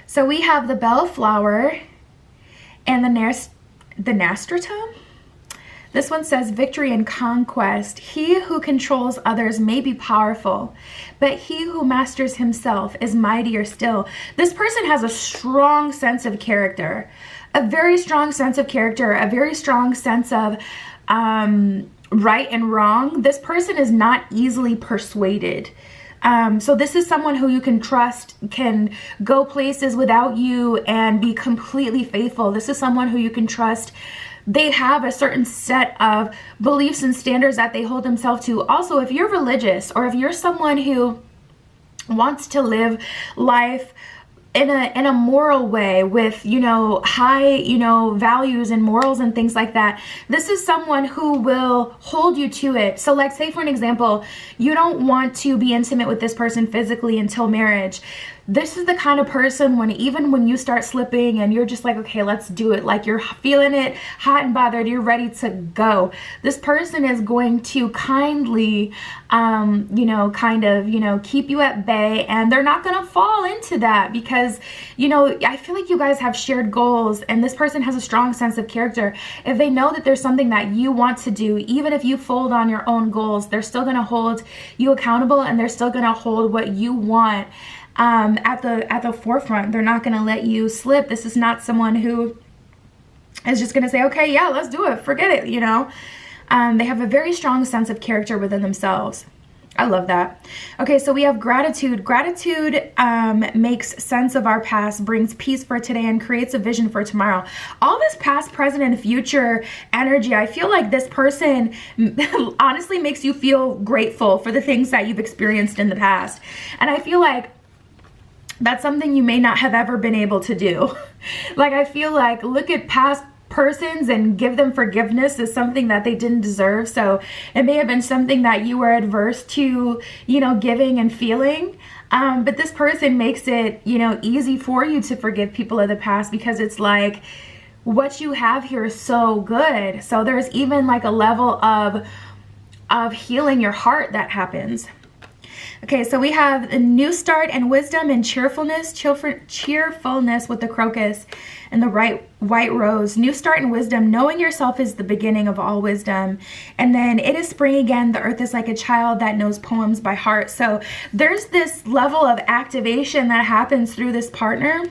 So we have the bellflower and the nasturtium. This one says victory and conquest. He who controls others may be powerful, but he who masters himself is mightier still. This person has a strong sense of character, a very strong sense of character, a very strong sense of right and wrong. This person is not easily persuaded. So this is someone who you can trust, can go places without you and be completely faithful. This is someone who you can trust. They have a certain set of beliefs and standards that they hold themselves to. Also, if you're religious, or if you're someone who wants to live life in a moral way with, you know, high, you know, values and morals and things like that, this is someone who will hold you to it. So like, say for an example, you don't want to be intimate with this person physically until marriage. This is the kind of person when, even when you start slipping and you're just like, okay, let's do it, like you're feeling it hot and bothered, you're ready to go, this person is going to kindly, you know, kind of, you know, keep you at bay, and they're not going to fall into that because, you know, I feel like you guys have shared goals, and this person has a strong sense of character. If they know that there's something that you want to do, even if you fold on your own goals, they're still going to hold you accountable, and they're still going to hold what you want at the forefront. They're not going to let you slip. This is not someone who is just going to say, okay, yeah, let's do it, forget it, you know. They have a very strong sense of character within themselves. I love that. Okay, so we have gratitude. Gratitude makes sense of our past, brings peace for today, and creates a vision for tomorrow. All this past, present, and future energy, I feel like this person honestly makes you feel grateful for the things that you've experienced in the past. And I feel like that's something you may not have ever been able to do. Like, I feel like, look at past persons and give them forgiveness is something that they didn't deserve. So it may have been something that you were adverse to, you know, giving and feeling. But this person makes it, you know, easy for you to forgive people of the past, because it's like, what you have here is so good. So there's even like a level of healing your heart that happens. Okay, so we have a new start and wisdom and cheerfulness with the crocus and the white rose. New start and wisdom. Knowing yourself is the beginning of all wisdom. And then it is spring again. The earth is like a child that knows poems by heart. So there's this level of activation that happens through this partner.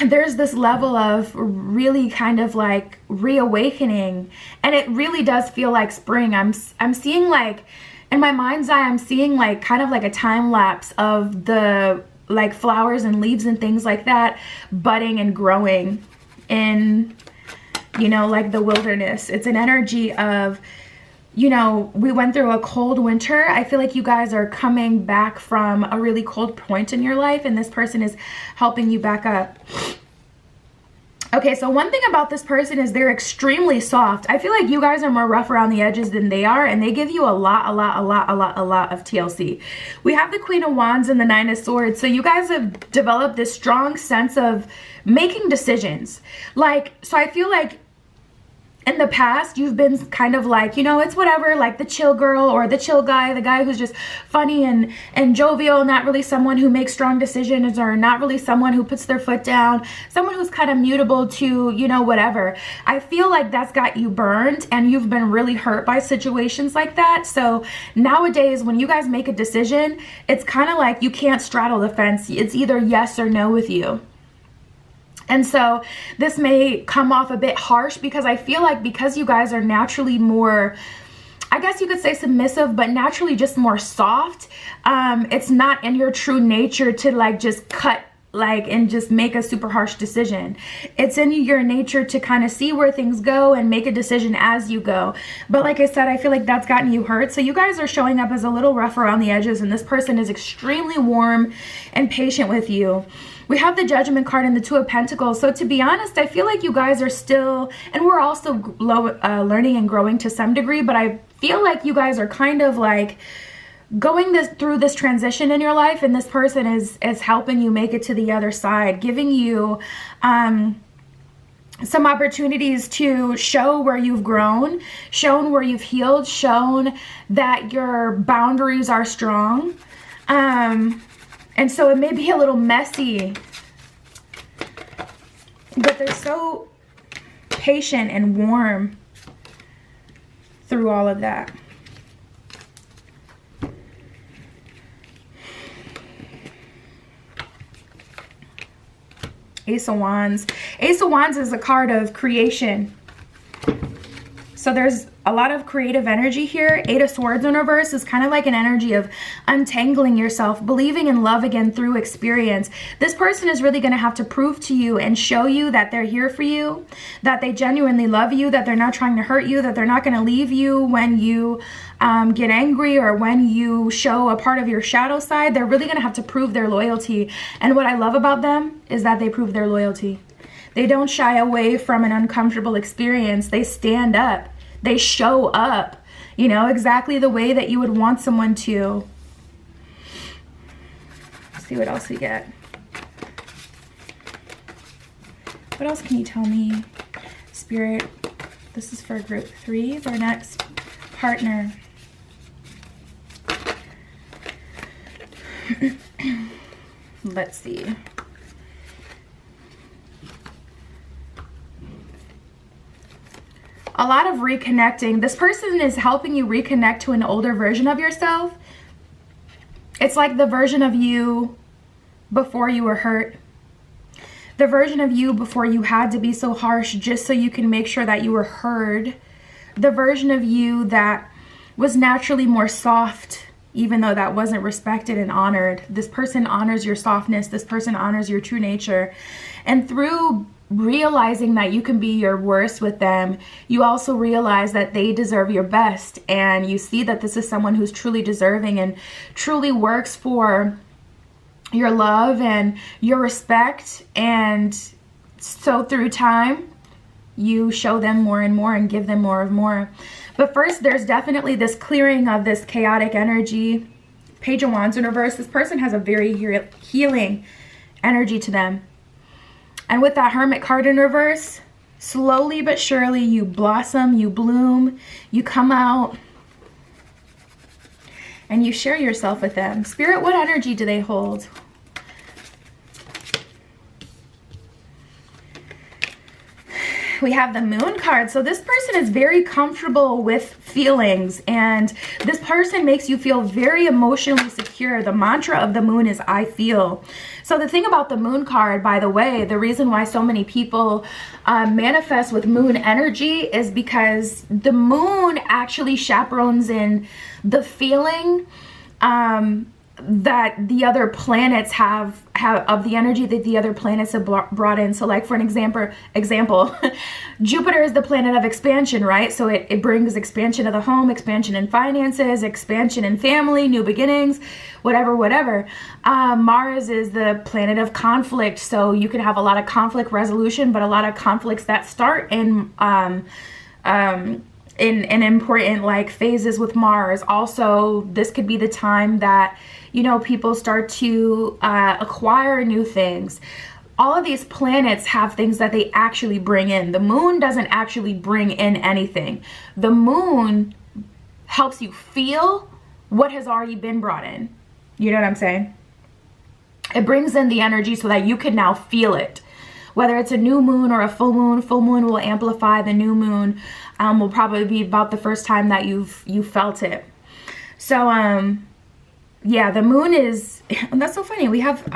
there's this level of really kind of like reawakening, and it really does feel like spring. I'm seeing, like, in my mind's eye, I'm seeing like kind of like a time lapse of the like flowers and leaves and things like that budding and growing in, you know, like the wilderness. It's an energy of, you know, we went through a cold winter. I feel like you guys are coming back from a really cold point in your life, and this person is helping you back up. Okay, so one thing about this person is they're extremely soft. I feel like you guys are more rough around the edges than they are, and they give you a lot of TLC. We have the Queen of Wands and the Nine of Swords, so you guys have developed this strong sense of making decisions. Like, so I feel like in the past, you've been kind of like, you know, it's whatever, like the chill girl or the chill guy, the guy who's just funny and jovial, not really someone who makes strong decisions, or not really someone who puts their foot down, someone who's kind of mutable to, you know, whatever. I feel like that's got you burned, and you've been really hurt by situations like that. So nowadays, when you guys make a decision, it's kind of like you can't straddle the fence. It's either yes or no with you. And so this may come off a bit harsh, because I feel like because you guys are naturally more, I guess you could say submissive, but naturally just more soft, it's not in your true nature to like just cut like and just make a super harsh decision. It's in your nature to kind of see where things go and make a decision as you go. But like I said, I feel like that's gotten you hurt. So you guys are showing up as a little rough around the edges, and this person is extremely warm and patient with you. We have the Judgment card and the Two of Pentacles. So to be honest, I feel like you guys are still, and we're also learning and growing to some degree, but I feel like you guys are kind of like going through this transition in your life, and this person is helping you make it to the other side, giving you some opportunities to show where you've grown, shown where you've healed, shown that your boundaries are strong. And so it may be a little messy, but they're so patient and warm through all of that. Ace of Wands. Ace of Wands is a card of creation. So there's a lot of creative energy here. Eight of Swords in reverse is kind of like an energy of untangling yourself, believing in love again through experience. This person is really going to have to prove to you and show you that they're here for you, that they genuinely love you, that they're not trying to hurt you, that they're not going to leave you when you get angry or when you show a part of your shadow side. They're really going to have to prove their loyalty. And what I love about them is that they prove their loyalty. They don't shy away from an uncomfortable experience. They stand up. They show up, you know, exactly the way that you would want someone to. Let's see what else we get. What else can you tell me, Spirit? This is for group 3, for our next partner. Let's see. A lot of reconnecting. This person is helping you reconnect to an older version of yourself. It's like the version of you before you were hurt. The version of you before you had to be so harsh just so you can make sure that you were heard. The version of you that was naturally more soft, even though that wasn't respected and honored. This person honors your softness. This person honors your true nature. And through realizing that you can be your worst with them, you also realize that they deserve your best, and you see that this is someone who's truly deserving and truly works for your love and your respect. And so through time, you show them more and more and give them more and more. But first, there's definitely this clearing of this chaotic energy. Page of Wands in reverse. This person has a very healing energy to them. And with that Hermit card in reverse, slowly but surely you blossom, you bloom, you come out, and you share yourself with them. Spirit, what energy do they hold? we have the Moon card. So this person is very comfortable with feelings, and this person makes you feel very emotionally secure. The mantra of the Moon is I feel. So the thing about the Moon card, by the way, the reason why so many people manifest with Moon energy is because the Moon actually chaperones in the feeling that the other planets have of the energy that the other planets have brought in. So like for an example, Jupiter is the planet of expansion, right? So it brings expansion of the home, expansion in finances, expansion in family, new beginnings, whatever. Mars is the planet of conflict. So you can have a lot of conflict resolution, but a lot of conflicts that start in important like phases with Mars. Also, this could be the time that, you know, people start to acquire new things. All of these planets have things that they actually bring in. The Moon doesn't actually bring in anything. The Moon helps you feel what has already been brought in. You know what I'm saying? It brings in the energy so that you can now feel it. Whether it's a new moon or a full moon will amplify. The new moon will probably be about the first time that you felt it. So yeah, the Moon is, that's so funny. We have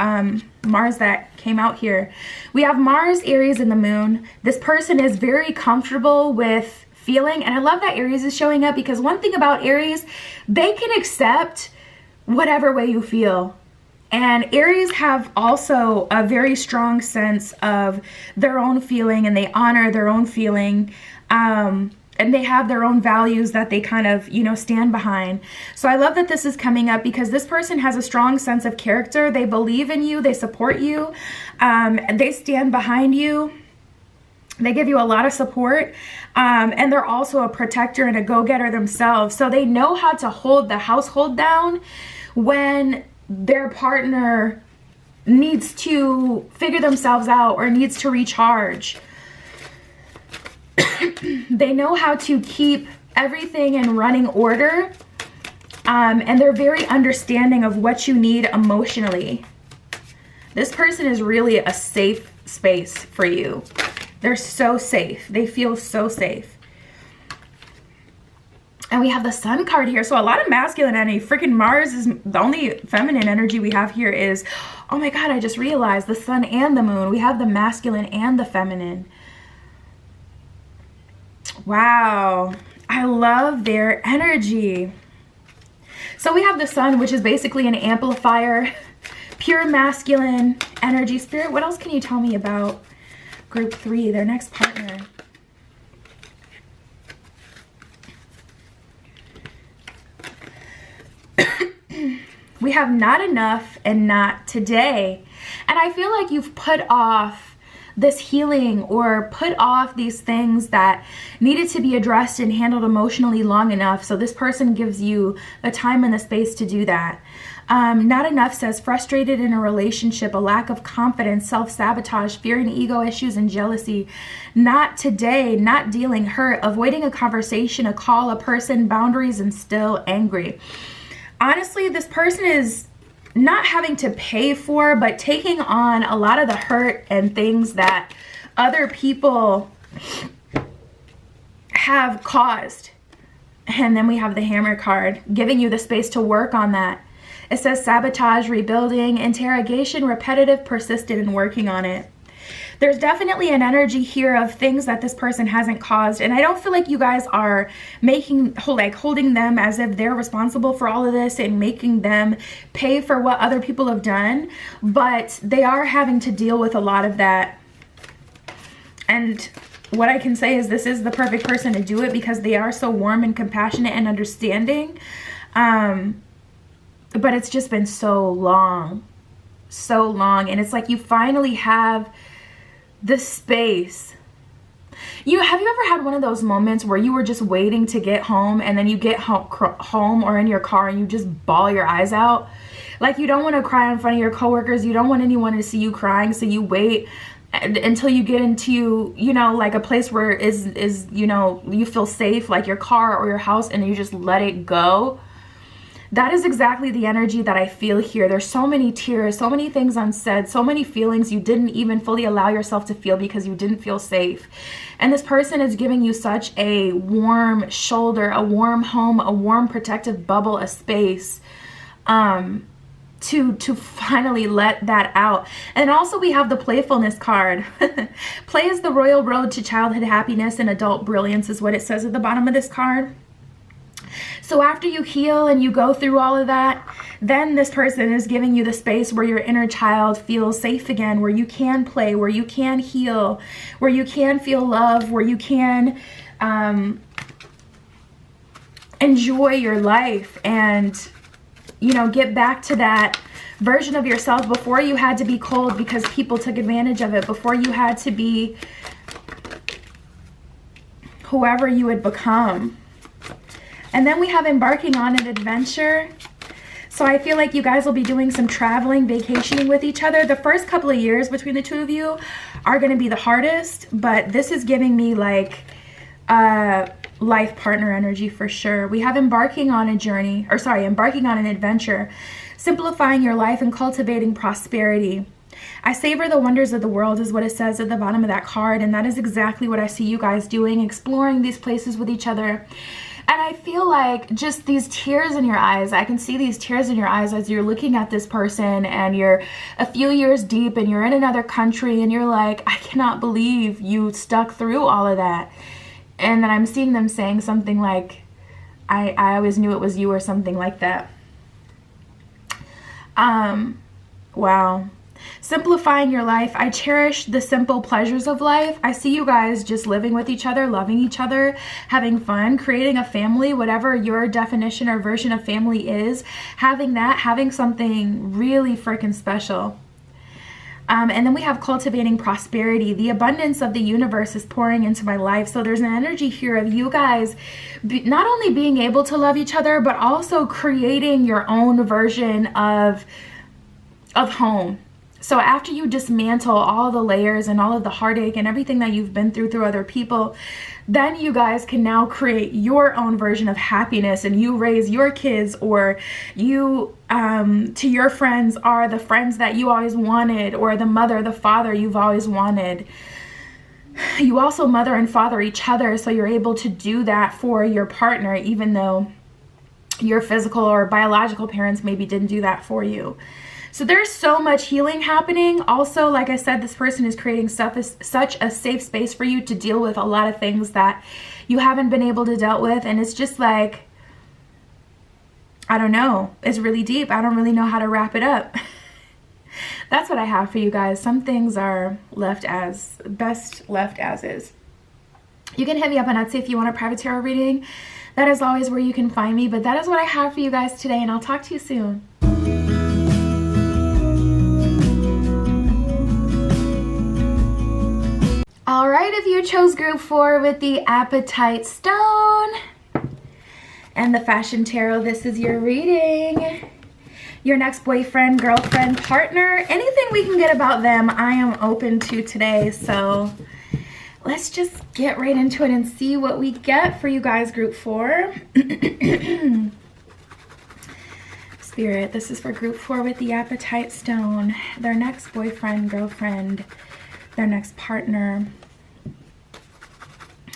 Mars that came out here. We have Mars, Aries, and the Moon. This person is very comfortable with feeling, and I love that Aries is showing up, because one thing about Aries, they can accept whatever way you feel. And Aries have also a very strong sense of their own feeling, and they honor their own feeling. And they have their own values that they kind of, you know, stand behind. So I love that this is coming up, because this person has a strong sense of character. They believe in you. They support you. They stand behind you. They give you a lot of support. And they're also a protector and a go-getter themselves. So they know how to hold the household down when their partner needs to figure themselves out or needs to recharge. They know how to keep everything in running order, and they're very understanding of what you need emotionally. This person is really a safe space for you. They're so safe. They feel so safe. And we have the Sun card here. So a lot of masculine energy. Freaking Mars is the only feminine energy we have here is, oh my God, I just realized the Sun and the Moon. We have the masculine and the feminine. Wow, I love their energy. So we have the Sun, which is basically an amplifier, pure masculine energy. Spirit, what else can you tell me about group 3, their next partner? We have not enough and not today. And I feel like you've put off this healing or put off these things that needed to be addressed and handled emotionally long enough. So this person gives you the time and the space to do that. Not enough says frustrated in a relationship, a lack of confidence, self-sabotage, fear and ego issues, and jealousy. Not today, not dealing, hurt, avoiding a conversation, a call, a person, boundaries, and still angry. Honestly, this person is not having to pay for, but taking on a lot of the hurt and things that other people have caused. And then we have the Hammer card, giving you the space to work on that. It says sabotage, rebuilding, interrogation, repetitive, persistent, and working on it. There's definitely an energy here of things that this person hasn't caused, and I don't feel like you guys are holding them as if they're responsible for all of this and making them pay for what other people have done, but they are having to deal with a lot of that. And what I can say is this is the perfect person to do it, because they are so warm and compassionate and understanding. But it's just been so long, and it's like you finally have the space. Have you ever had one of those moments where you were just waiting to get home, and then you get home or in your car and you just bawl your eyes out? Like, you don't want to cry in front of your coworkers, you don't want anyone to see you crying, so you wait until you get into, you know, like a place where is you know, you feel safe, like your car or your house, and you just let it go. That is exactly the energy that I feel here. There's so many tears, so many things unsaid, so many feelings you didn't even fully allow yourself to feel because you didn't feel safe. And this person is giving you such a warm shoulder, a warm home, a warm protective bubble, a space to finally let that out. And also we have the playfulness card. Play is the royal road to childhood happiness and adult brilliance is what it says at the bottom of this card. So after you heal and you go through all of that, then this person is giving you the space where your inner child feels safe again, where you can play, where you can heal, where you can feel love, where you can enjoy your life and, you know, get back to that version of yourself before you had to be cold because people took advantage of it, before you had to be whoever you had become. And then we have embarking on an adventure. So I feel like you guys will be doing some traveling, vacationing with each other. The first couple of years between the two of you are going to be the hardest, but this is giving me like life partner energy for sure. We have embarking on a journey, or sorry, embarking on an adventure, simplifying your life and cultivating prosperity. I savor the wonders of the world is what it says at the bottom of that card, and that is exactly what I see you guys doing, exploring these places with each other. And I feel like just these tears in your eyes, I can see these tears in your eyes as you're looking at this person and you're a few years deep and you're in another country and you're like, I cannot believe you stuck through all of that. And then I'm seeing them saying something like, I always knew it was you, or something like that. Wow. Simplifying your life. I cherish the simple pleasures of life. I see you guys just living with each other, loving each other, having fun, creating a family, whatever your definition or version of family is, having that, having something really freaking special. And then we have cultivating prosperity. The abundance of the universe is pouring into my life. So there's an energy here of you guys not only being able to love each other, but also creating your own version of home. So after you dismantle all the layers and all of the heartache and everything that you've been through other people, then you guys can now create your own version of happiness, and you raise your kids, or you to your friends are the friends that you always wanted, or the mother, the father you've always wanted. You also mother and father each other, so you're able to do that for your partner, even though your physical or biological parents maybe didn't do that for you. So there's so much healing happening. Also, like I said, this person is creating such a safe space for you to deal with a lot of things that you haven't been able to deal with. And it's just like, I don't know. It's really deep. I don't really know how to wrap it up. That's what I have for you guys. Some things are best left as is. You can hit me up on Etsy if you want a private tarot reading. That is always where you can find me. But that is what I have for you guys today, and I'll talk to you soon. All right, if you chose group 4 with the Appetite Stone and the Fashion Tarot, this is your reading. Your next boyfriend, girlfriend, partner, anything we can get about them, I am open to today. So let's just get right into it and see what we get for you guys, group 4. Spirit, this is for group 4 with the Appetite Stone. Their next boyfriend, girlfriend, their next partner,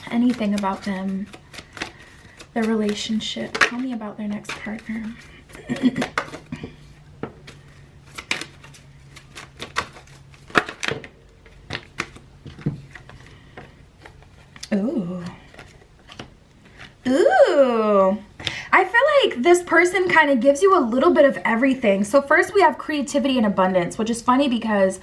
anything about them, their relationship. Tell me about their next partner. Ooh. Ooh. I feel like this person kind of gives you a little bit of everything. So first we have creativity and abundance, which is funny because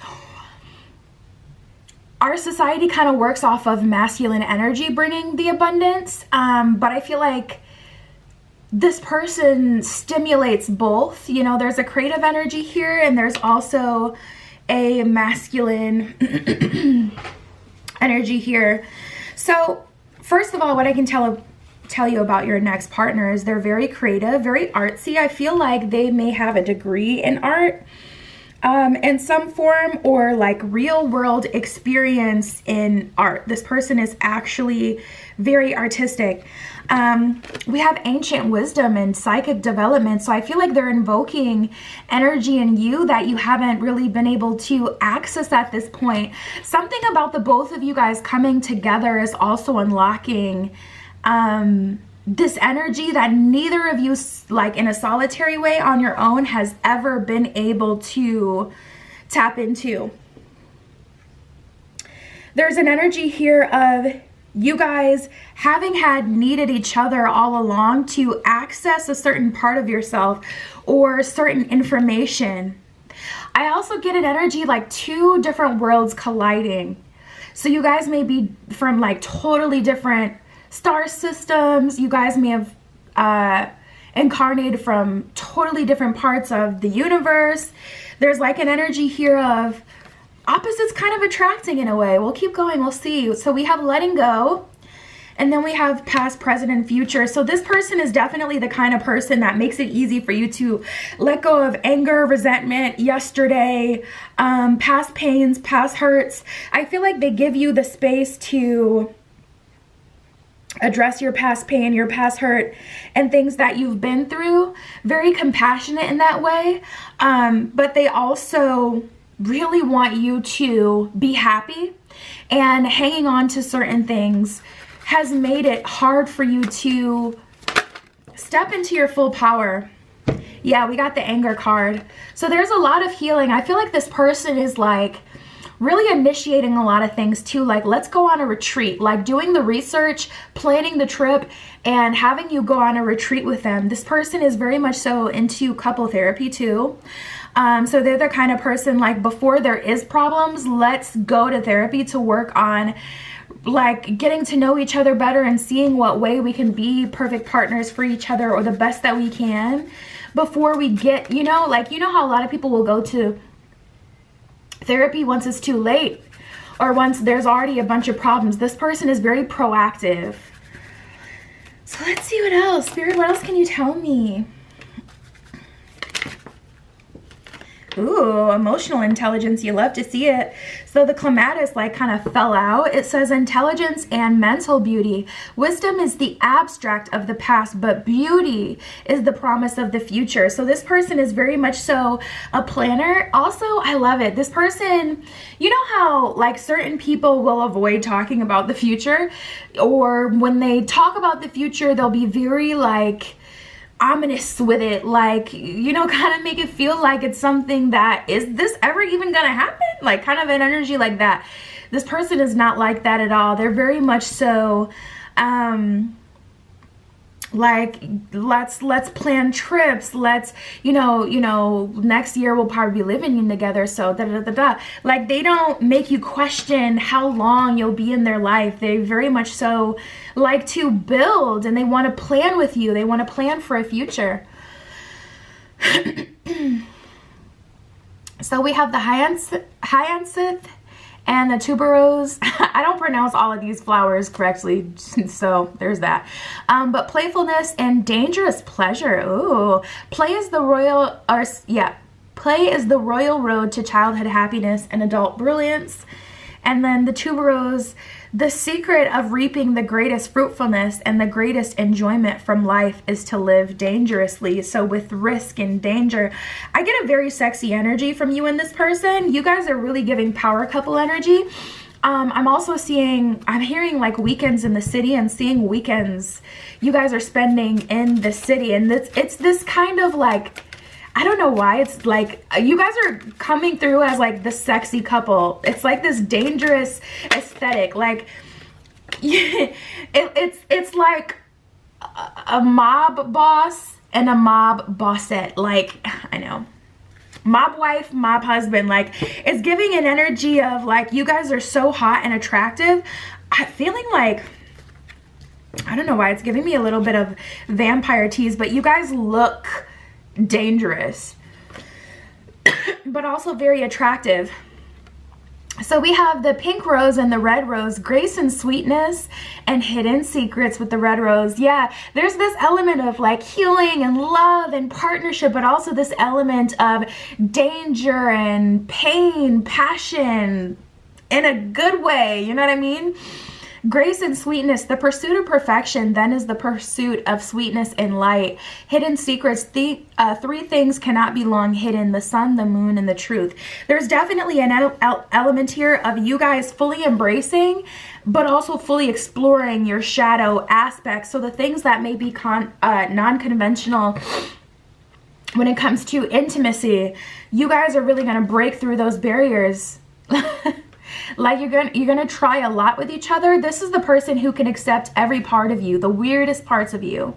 our society kind of works off of masculine energy bringing the abundance, but I feel like this person stimulates both. You know, there's a creative energy here, and there's also a masculine energy here. So first of all, what I can tell you about your next partner is they're very creative, very artsy. I feel like they may have a degree in art. in some form or like real world experience in art. This person is actually very artistic. We have ancient wisdom and psychic development. So I feel like they're invoking energy in you that you haven't really been able to access at this point. Something about the both of you guys coming together is also unlocking this energy that neither of you, like in a solitary way on your own, has ever been able to tap into. There's an energy here of you guys having had needed each other all along to access a certain part of yourself or certain information. I also get an energy like two different worlds colliding. So you guys may be from like totally different star systems. You guys may have incarnated from totally different parts of the universe. There's like an energy here of opposites kind of attracting in a way. We'll keep going, we'll see. So we have letting go, and then we have past, present, and future. So this person is definitely the kind of person that makes it easy for you to let go of anger, resentment, yesterday, past pains, past hurts. I feel like they give you the space to address your past pain, your past hurt, and things that you've been through. Very compassionate in that way. But they also really want you to be happy, and hanging on to certain things has made it hard for you to step into your full power. Yeah, we got the anger card. So there's a lot of healing. I feel like this person is like really initiating a lot of things too, like let's go on a retreat, like doing the research, planning the trip, and having you go on a retreat with them. This person is very much so into couple therapy too. So they're the kind of person like, before there is problems, let's go to therapy to work on like getting to know each other better and seeing what way we can be perfect partners for each other, or the best that we can, before we get, you know, like, you know how a lot of people will go to therapy once it's too late, or once there's already a bunch of problems. This person is very proactive. So let's see what else. Spirit, what else can you tell me? Ooh, emotional intelligence. You love to see it. So the clematis like kind of fell out. It says intelligence and mental beauty. Wisdom is the abstract of the past, but beauty is the promise of the future. So this person is very much so a planner. Also, I love it. This person, you know how like certain people will avoid talking about the future, or when they talk about the future, they'll be very like ominous with it, like, you know, kind of make it feel like it's something that, is this ever even gonna happen? Like kind of an energy like that. This person is not like that at all. They're very much so like let's plan trips, let's you know next year we'll probably be living together, so da da da da. Like they don't make you question how long you'll be in their life. They very much so like to build, and they want to plan with you. They want to plan for a future. So we have the hyacinth and the tuberose. I don't pronounce all of these flowers correctly, so there's that. But playfulness and dangerous pleasure. Ooh, play is the royal road to childhood happiness and adult brilliance. And then the tuberose, the secret of reaping the greatest fruitfulness and the greatest enjoyment from life is to live dangerously. So with risk and danger, I get a very sexy energy from you and this person. You guys are really giving power couple energy. I'm also I'm hearing like weekends in the city, and seeing weekends you guys are spending in the city. And it's this kind of like, I don't know why, it's like you guys are coming through as like the sexy couple. It's like this dangerous aesthetic, like it's like a mob boss and a mob bossette. Like, I know, mob wife, mob husband. Like it's giving an energy of like you guys are so hot and attractive. I'm feeling like, I don't know why, it's giving me a little bit of vampire tease, but you guys look dangerous but also very attractive. So we have the pink rose and the red rose, grace and sweetness and hidden secrets with the red rose. Yeah, there's this element of like healing and love and partnership, but also this element of danger and pain, passion in a good way. You know what I mean? Grace and sweetness, the pursuit of perfection, then is the pursuit of sweetness and light. Hidden secrets, three things cannot be long hidden: the sun, the moon, and the truth. There's definitely an element here of you guys fully embracing, but also fully exploring your shadow aspects. So the things that may be non-conventional when it comes to intimacy, you guys are really going to break through those barriers. Like you're gonna try a lot with each other. This is the person who can accept every part of you, the weirdest parts of you.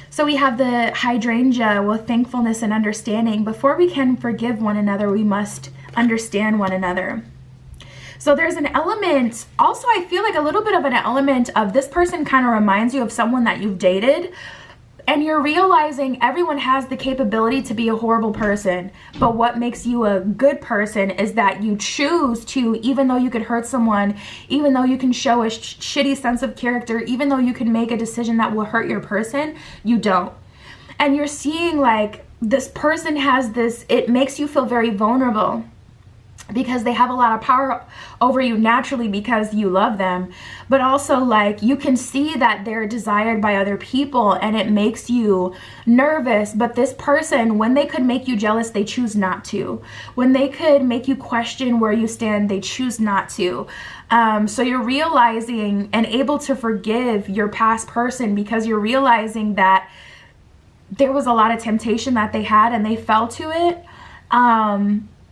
So we have the hydrangea with thankfulness and understanding. Before we can forgive one another, we must understand one another. So there's an element, also I feel like a little bit of an element of this person kind of reminds you of someone that you've dated, and you're realizing everyone has the capability to be a horrible person, but what makes you a good person is that you choose to, even though you could hurt someone, even though you can show a shitty sense of character, even though you can make a decision that will hurt your person, you don't. And you're seeing like this person has this, it makes you feel very vulnerable, because they have a lot of power over you naturally because you love them, but also like you can see that they're desired by other people and it makes you nervous. But this person, when they could make you jealous, they choose not to. When they could make you question where you stand, they choose not to. So you're realizing and able to forgive your past person because you're realizing that there was a lot of temptation that they had and they fell to it.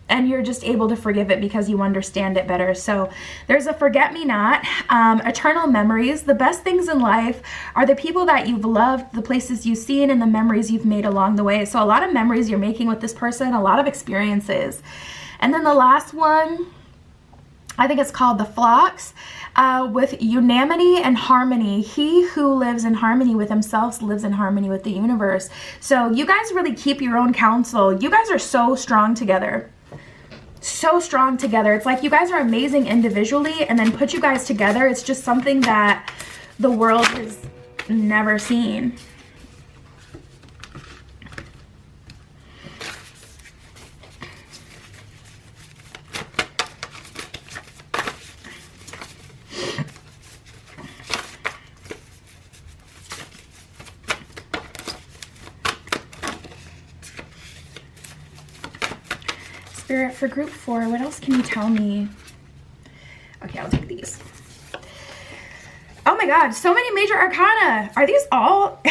And you're just able to forgive it because you understand it better. So there's a forget-me-not, eternal memories. The best things in life are the people that you've loved, the places you've seen, and the memories you've made along the way. So a lot of memories you're making with this person, a lot of experiences. And then the last one, I think it's called the flocks, with unanimity and harmony. He who lives in harmony with himself lives in harmony with the universe. So you guys really keep your own counsel. You guys are so strong together. So strong together. It's like you guys are amazing individually, and then put you guys together, it's just something that the world has never seen. Spirit, for group 4, what else can you tell me? Okay, I'll take these. Oh my God, so many major arcana. Are these all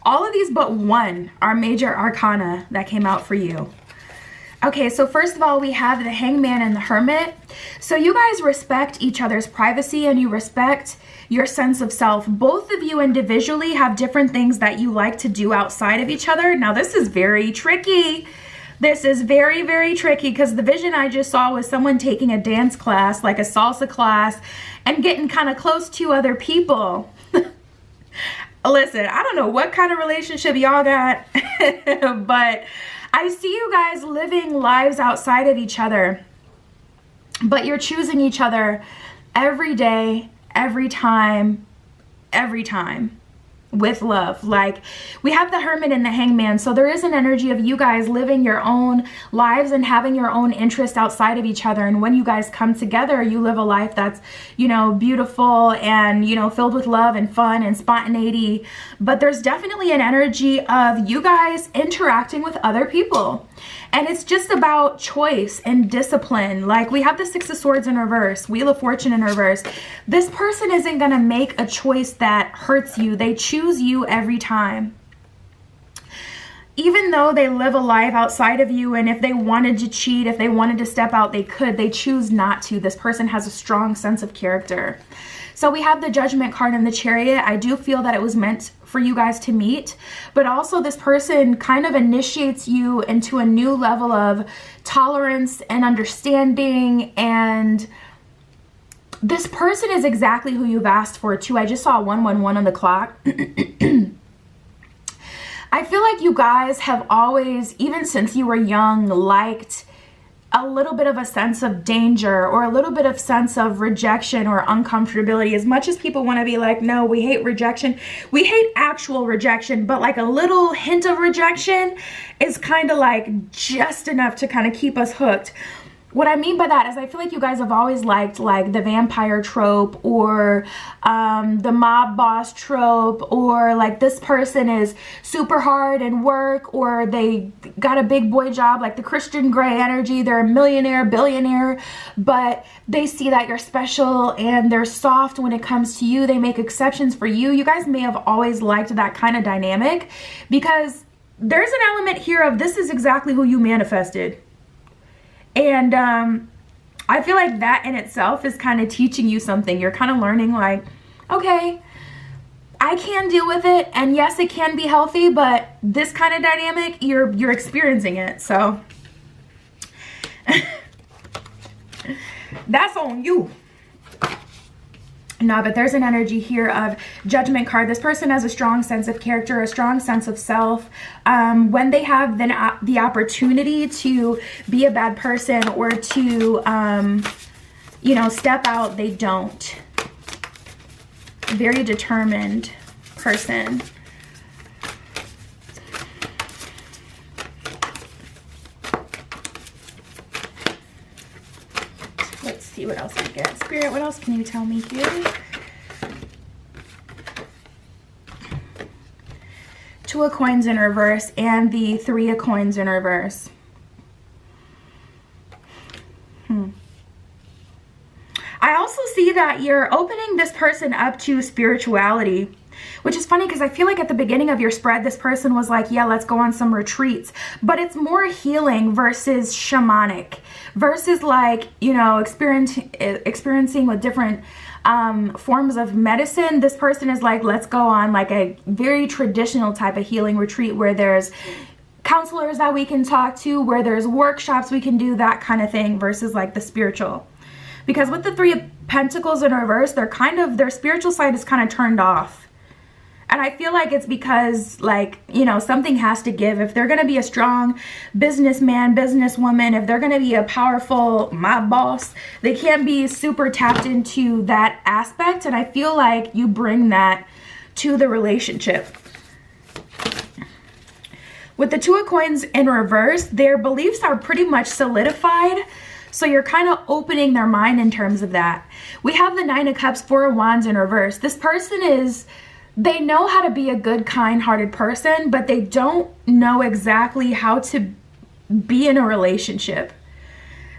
of these but one are major arcana that came out for you? Okay, so first of all, we have the Hangman and the Hermit. So you guys respect each other's privacy and you respect your sense of self. Both of you individually have different things that you like to do outside of each other. Now, this is very tricky. This is very, very tricky because the vision I just saw was someone taking a dance class, like a salsa class, and getting kind of close to other people. Listen, I don't know what kind of relationship y'all got, but I see you guys living lives outside of each other, but you're choosing each other every day, every time, with love. Like, we have the Hermit and the Hangman, so there is an energy of you guys living your own lives and having your own interests outside of each other. And when you guys come together, you live a life that's, you know, beautiful and, you know, filled with love and fun and spontaneity. But there's definitely an energy of you guys interacting with other people, and it's just about choice and discipline. Like, we have the Six of Swords in reverse, Wheel of Fortune in reverse. This person isn't going to make a choice that hurts you. They choose you every time. Even though they live a life outside of you, and if they wanted to cheat, if they wanted to step out, they could. They choose not to. This person has a strong sense of character. So we have the Judgment card and the Chariot. I do feel that it was meant for you guys to meet, but also this person kind of initiates you into a new level of tolerance and understanding, and this person is exactly who you've asked for too. I just saw 111 on the clock. I feel like you guys have always, even since you were young, liked a little bit of a sense of danger or a little bit of sense of rejection or uncomfortability. As much as people want to be like, no, we hate rejection, we hate actual rejection, but like a little hint of rejection is kind of like just enough to kind of keep us hooked. What I mean by that is I feel like you guys have always liked like the vampire trope or the mob boss trope, or like this person is super hard in work, or they got a big boy job, like the Christian Grey energy. They're a millionaire, billionaire, but they see that you're special and they're soft when it comes to you. They make exceptions for you. You guys may have always liked that kind of dynamic because there's an element here of this is exactly who you manifested. And I feel like that in itself is kind of teaching you something. You're kind of learning like, okay, I can deal with it. And yes, it can be healthy, but this kind of dynamic, you're experiencing it. So that's on you. No, but there's an energy here of Judgment card. This person has a strong sense of character, a strong sense of self. When they have the opportunity to be a bad person or to, you know, step out, they don't. Very determined person. Let's see what else I get. Spirit, what else can you tell me here? Two of Coins in reverse and the Three of Coins in reverse. I also see that you're opening this person up to spirituality, which is funny because I feel like at the beginning of your spread, this person was like, yeah, let's go on some retreats. But it's more healing versus shamanic, versus like, you know, experiencing with different forms of medicine. This person is like, let's go on like a very traditional type of healing retreat where there's counselors that we can talk to, where there's workshops we can do, that kind of thing, versus like the spiritual. Because with the Three of Pentacles in reverse, their spiritual side is kind of turned off. And I feel like it's because, like, you know, something has to give. If they're going to be a strong businessman, businesswoman, if they're going to be a powerful mob boss, they can't be super tapped into that aspect. And I feel like you bring that to the relationship. With the Two of Coins in reverse, their beliefs are pretty much solidified. So you're kind of opening their mind in terms of that. We have the Nine of Cups, Four of Wands in reverse. This person is... they know how to be a good, kind-hearted person, but they don't know exactly how to be in a relationship.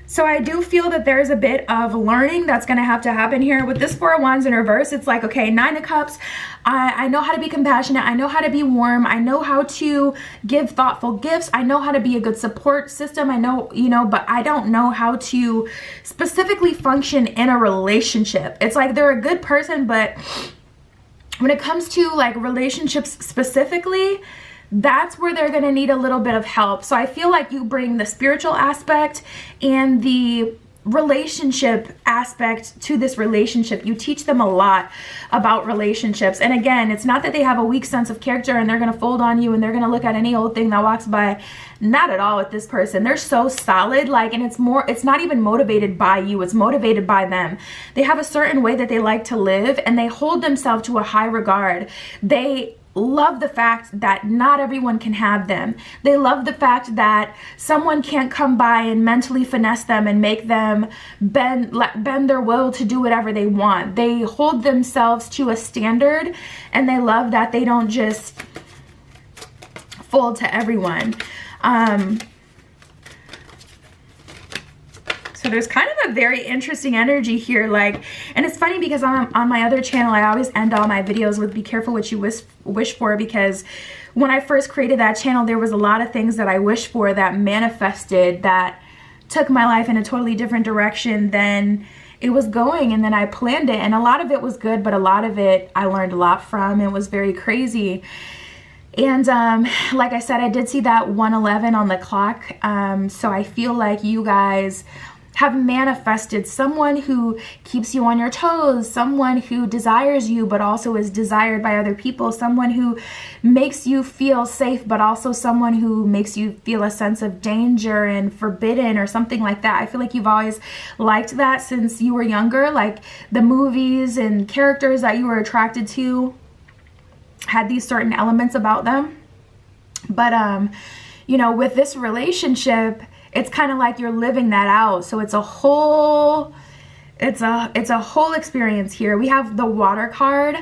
So I do feel that there's a bit of learning that's going to have to happen here. With this Four of Wands in reverse, it's like, okay, Nine of Cups, I know how to be compassionate. I know how to be warm. I know how to give thoughtful gifts. I know how to be a good support system. I know, you know, but I don't know how to specifically function in a relationship. It's like they're a good person, but when it comes to like relationships specifically, that's where they're going to need a little bit of help. So I feel like you bring the spiritual aspect and the relationship aspect to this relationship. You teach them a lot about relationships. And again, it's not that they have a weak sense of character and they're going to fold on you and they're going to look at any old thing that walks by. Not at all with this person. They're so solid, like, and it's not even motivated by you. It's motivated by them. They have a certain way that they like to live and they hold themselves to a high regard. They love the fact that not everyone can have them. They love the fact that someone can't come by and mentally finesse them and make them bend their will to do whatever they want. They hold themselves to a standard and they love that they don't just fold to everyone. So there's kind of a very interesting energy here, like, and it's funny because on my other channel, I always end all my videos with be careful what you wish for, because when I first created that channel, there was a lot of things that I wished for that manifested, that took my life in a totally different direction than it was going, and then I planned it, and a lot of it was good, but a lot of it I learned a lot from. It was very crazy. And like I said, I did see that 1:11 on the clock, so I feel like you guys have manifested someone who keeps you on your toes, someone who desires you but also is desired by other people, someone who makes you feel safe but also someone who makes you feel a sense of danger and forbidden or something like that. I feel like you've always liked that since you were younger, like the movies and characters that you were attracted to had these certain elements about them. But you know, with this relationship, it's kind of like you're living that out. So it's a whole experience here. We have the water card,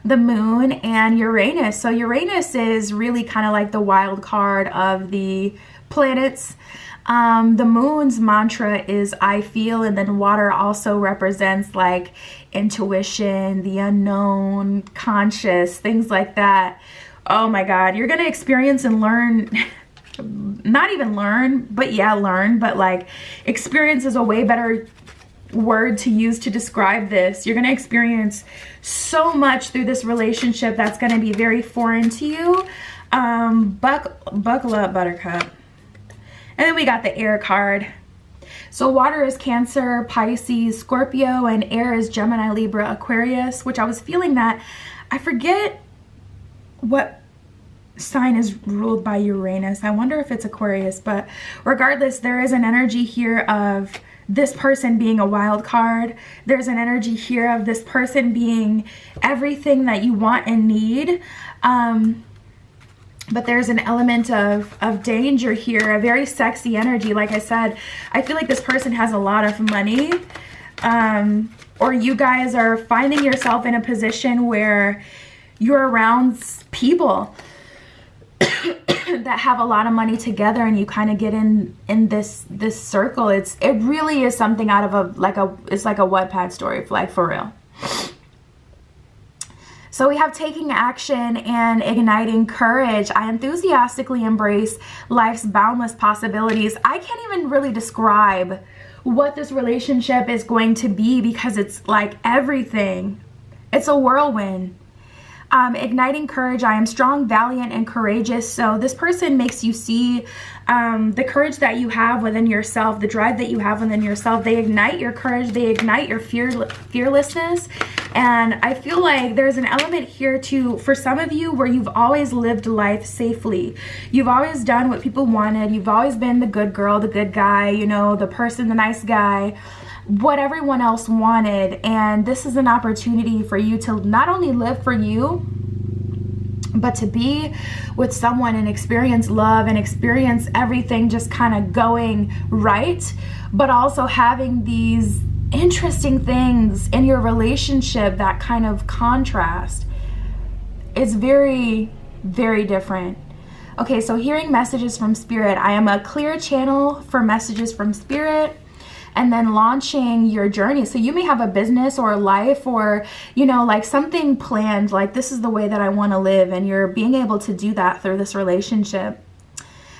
the moon, and Uranus. So Uranus is really kind of like the wild card of the planets. The moon's mantra is I feel, and then water also represents like intuition, the unknown, conscious, things like that. Oh my God, you're gonna experience and learn. Not even learn, but yeah, learn, but like experience is a way better word to use to describe this. You're gonna experience so much through this relationship that's gonna be very foreign to you. Buckle up, Buttercup. And then we got the air card. So water is Cancer, Pisces, Scorpio, and air is Gemini, Libra, Aquarius, which I was feeling that. I forget what sign is ruled by Uranus. I wonder if it's Aquarius, but regardless, there is an energy here of this person being a wild card. There's an energy here of this person being everything that you want and need. But there's an element of danger here, a very sexy energy. Like I said, I feel like this person has a lot of money, or you guys are finding yourself in a position where you're around people that have a lot of money together, and you kind of get in this circle. It really is something out of it's like a Wattpad story, like for real. So we have taking action and igniting courage. I enthusiastically embrace life's boundless possibilities. I can't even really describe what this relationship is going to be because it's like everything. It's a whirlwind. Igniting courage. I am strong, valiant, and courageous. So this person makes you see the courage that you have within yourself, the drive that you have within yourself. They ignite your courage. They ignite your fearlessness. And I feel like there's an element here too, for some of you, where you've always lived life safely. You've always done what people wanted. You've always been the good girl, the good guy, you know, the person, the nice guy, what everyone else wanted. And this is an opportunity for you to not only live for you, but to be with someone and experience love and experience everything just kind of going right, but also having these interesting things in your relationship that kind of contrast. It's very, very different. Okay, so hearing messages from Spirit. I am a clear channel for messages from Spirit. And then launching your journey. So you may have a business or a life, or, you know, like something planned, like this is the way that I want to live, and you're being able to do that through this relationship.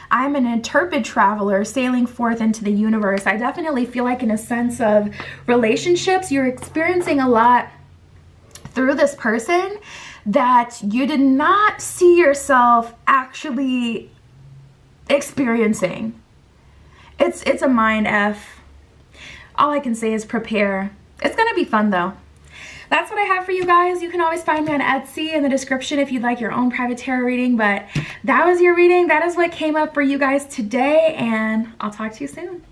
I'm an intrepid traveler sailing forth into the universe. I definitely feel like, in a sense of relationships, you're experiencing a lot through this person that you did not see yourself actually experiencing. It's a mind F. All I can say is prepare. It's gonna be fun though. That's what I have for you guys. You can always find me on Etsy in the description if you'd like your own private tarot reading, but that was your reading. That is what came up for you guys today, and I'll talk to you soon.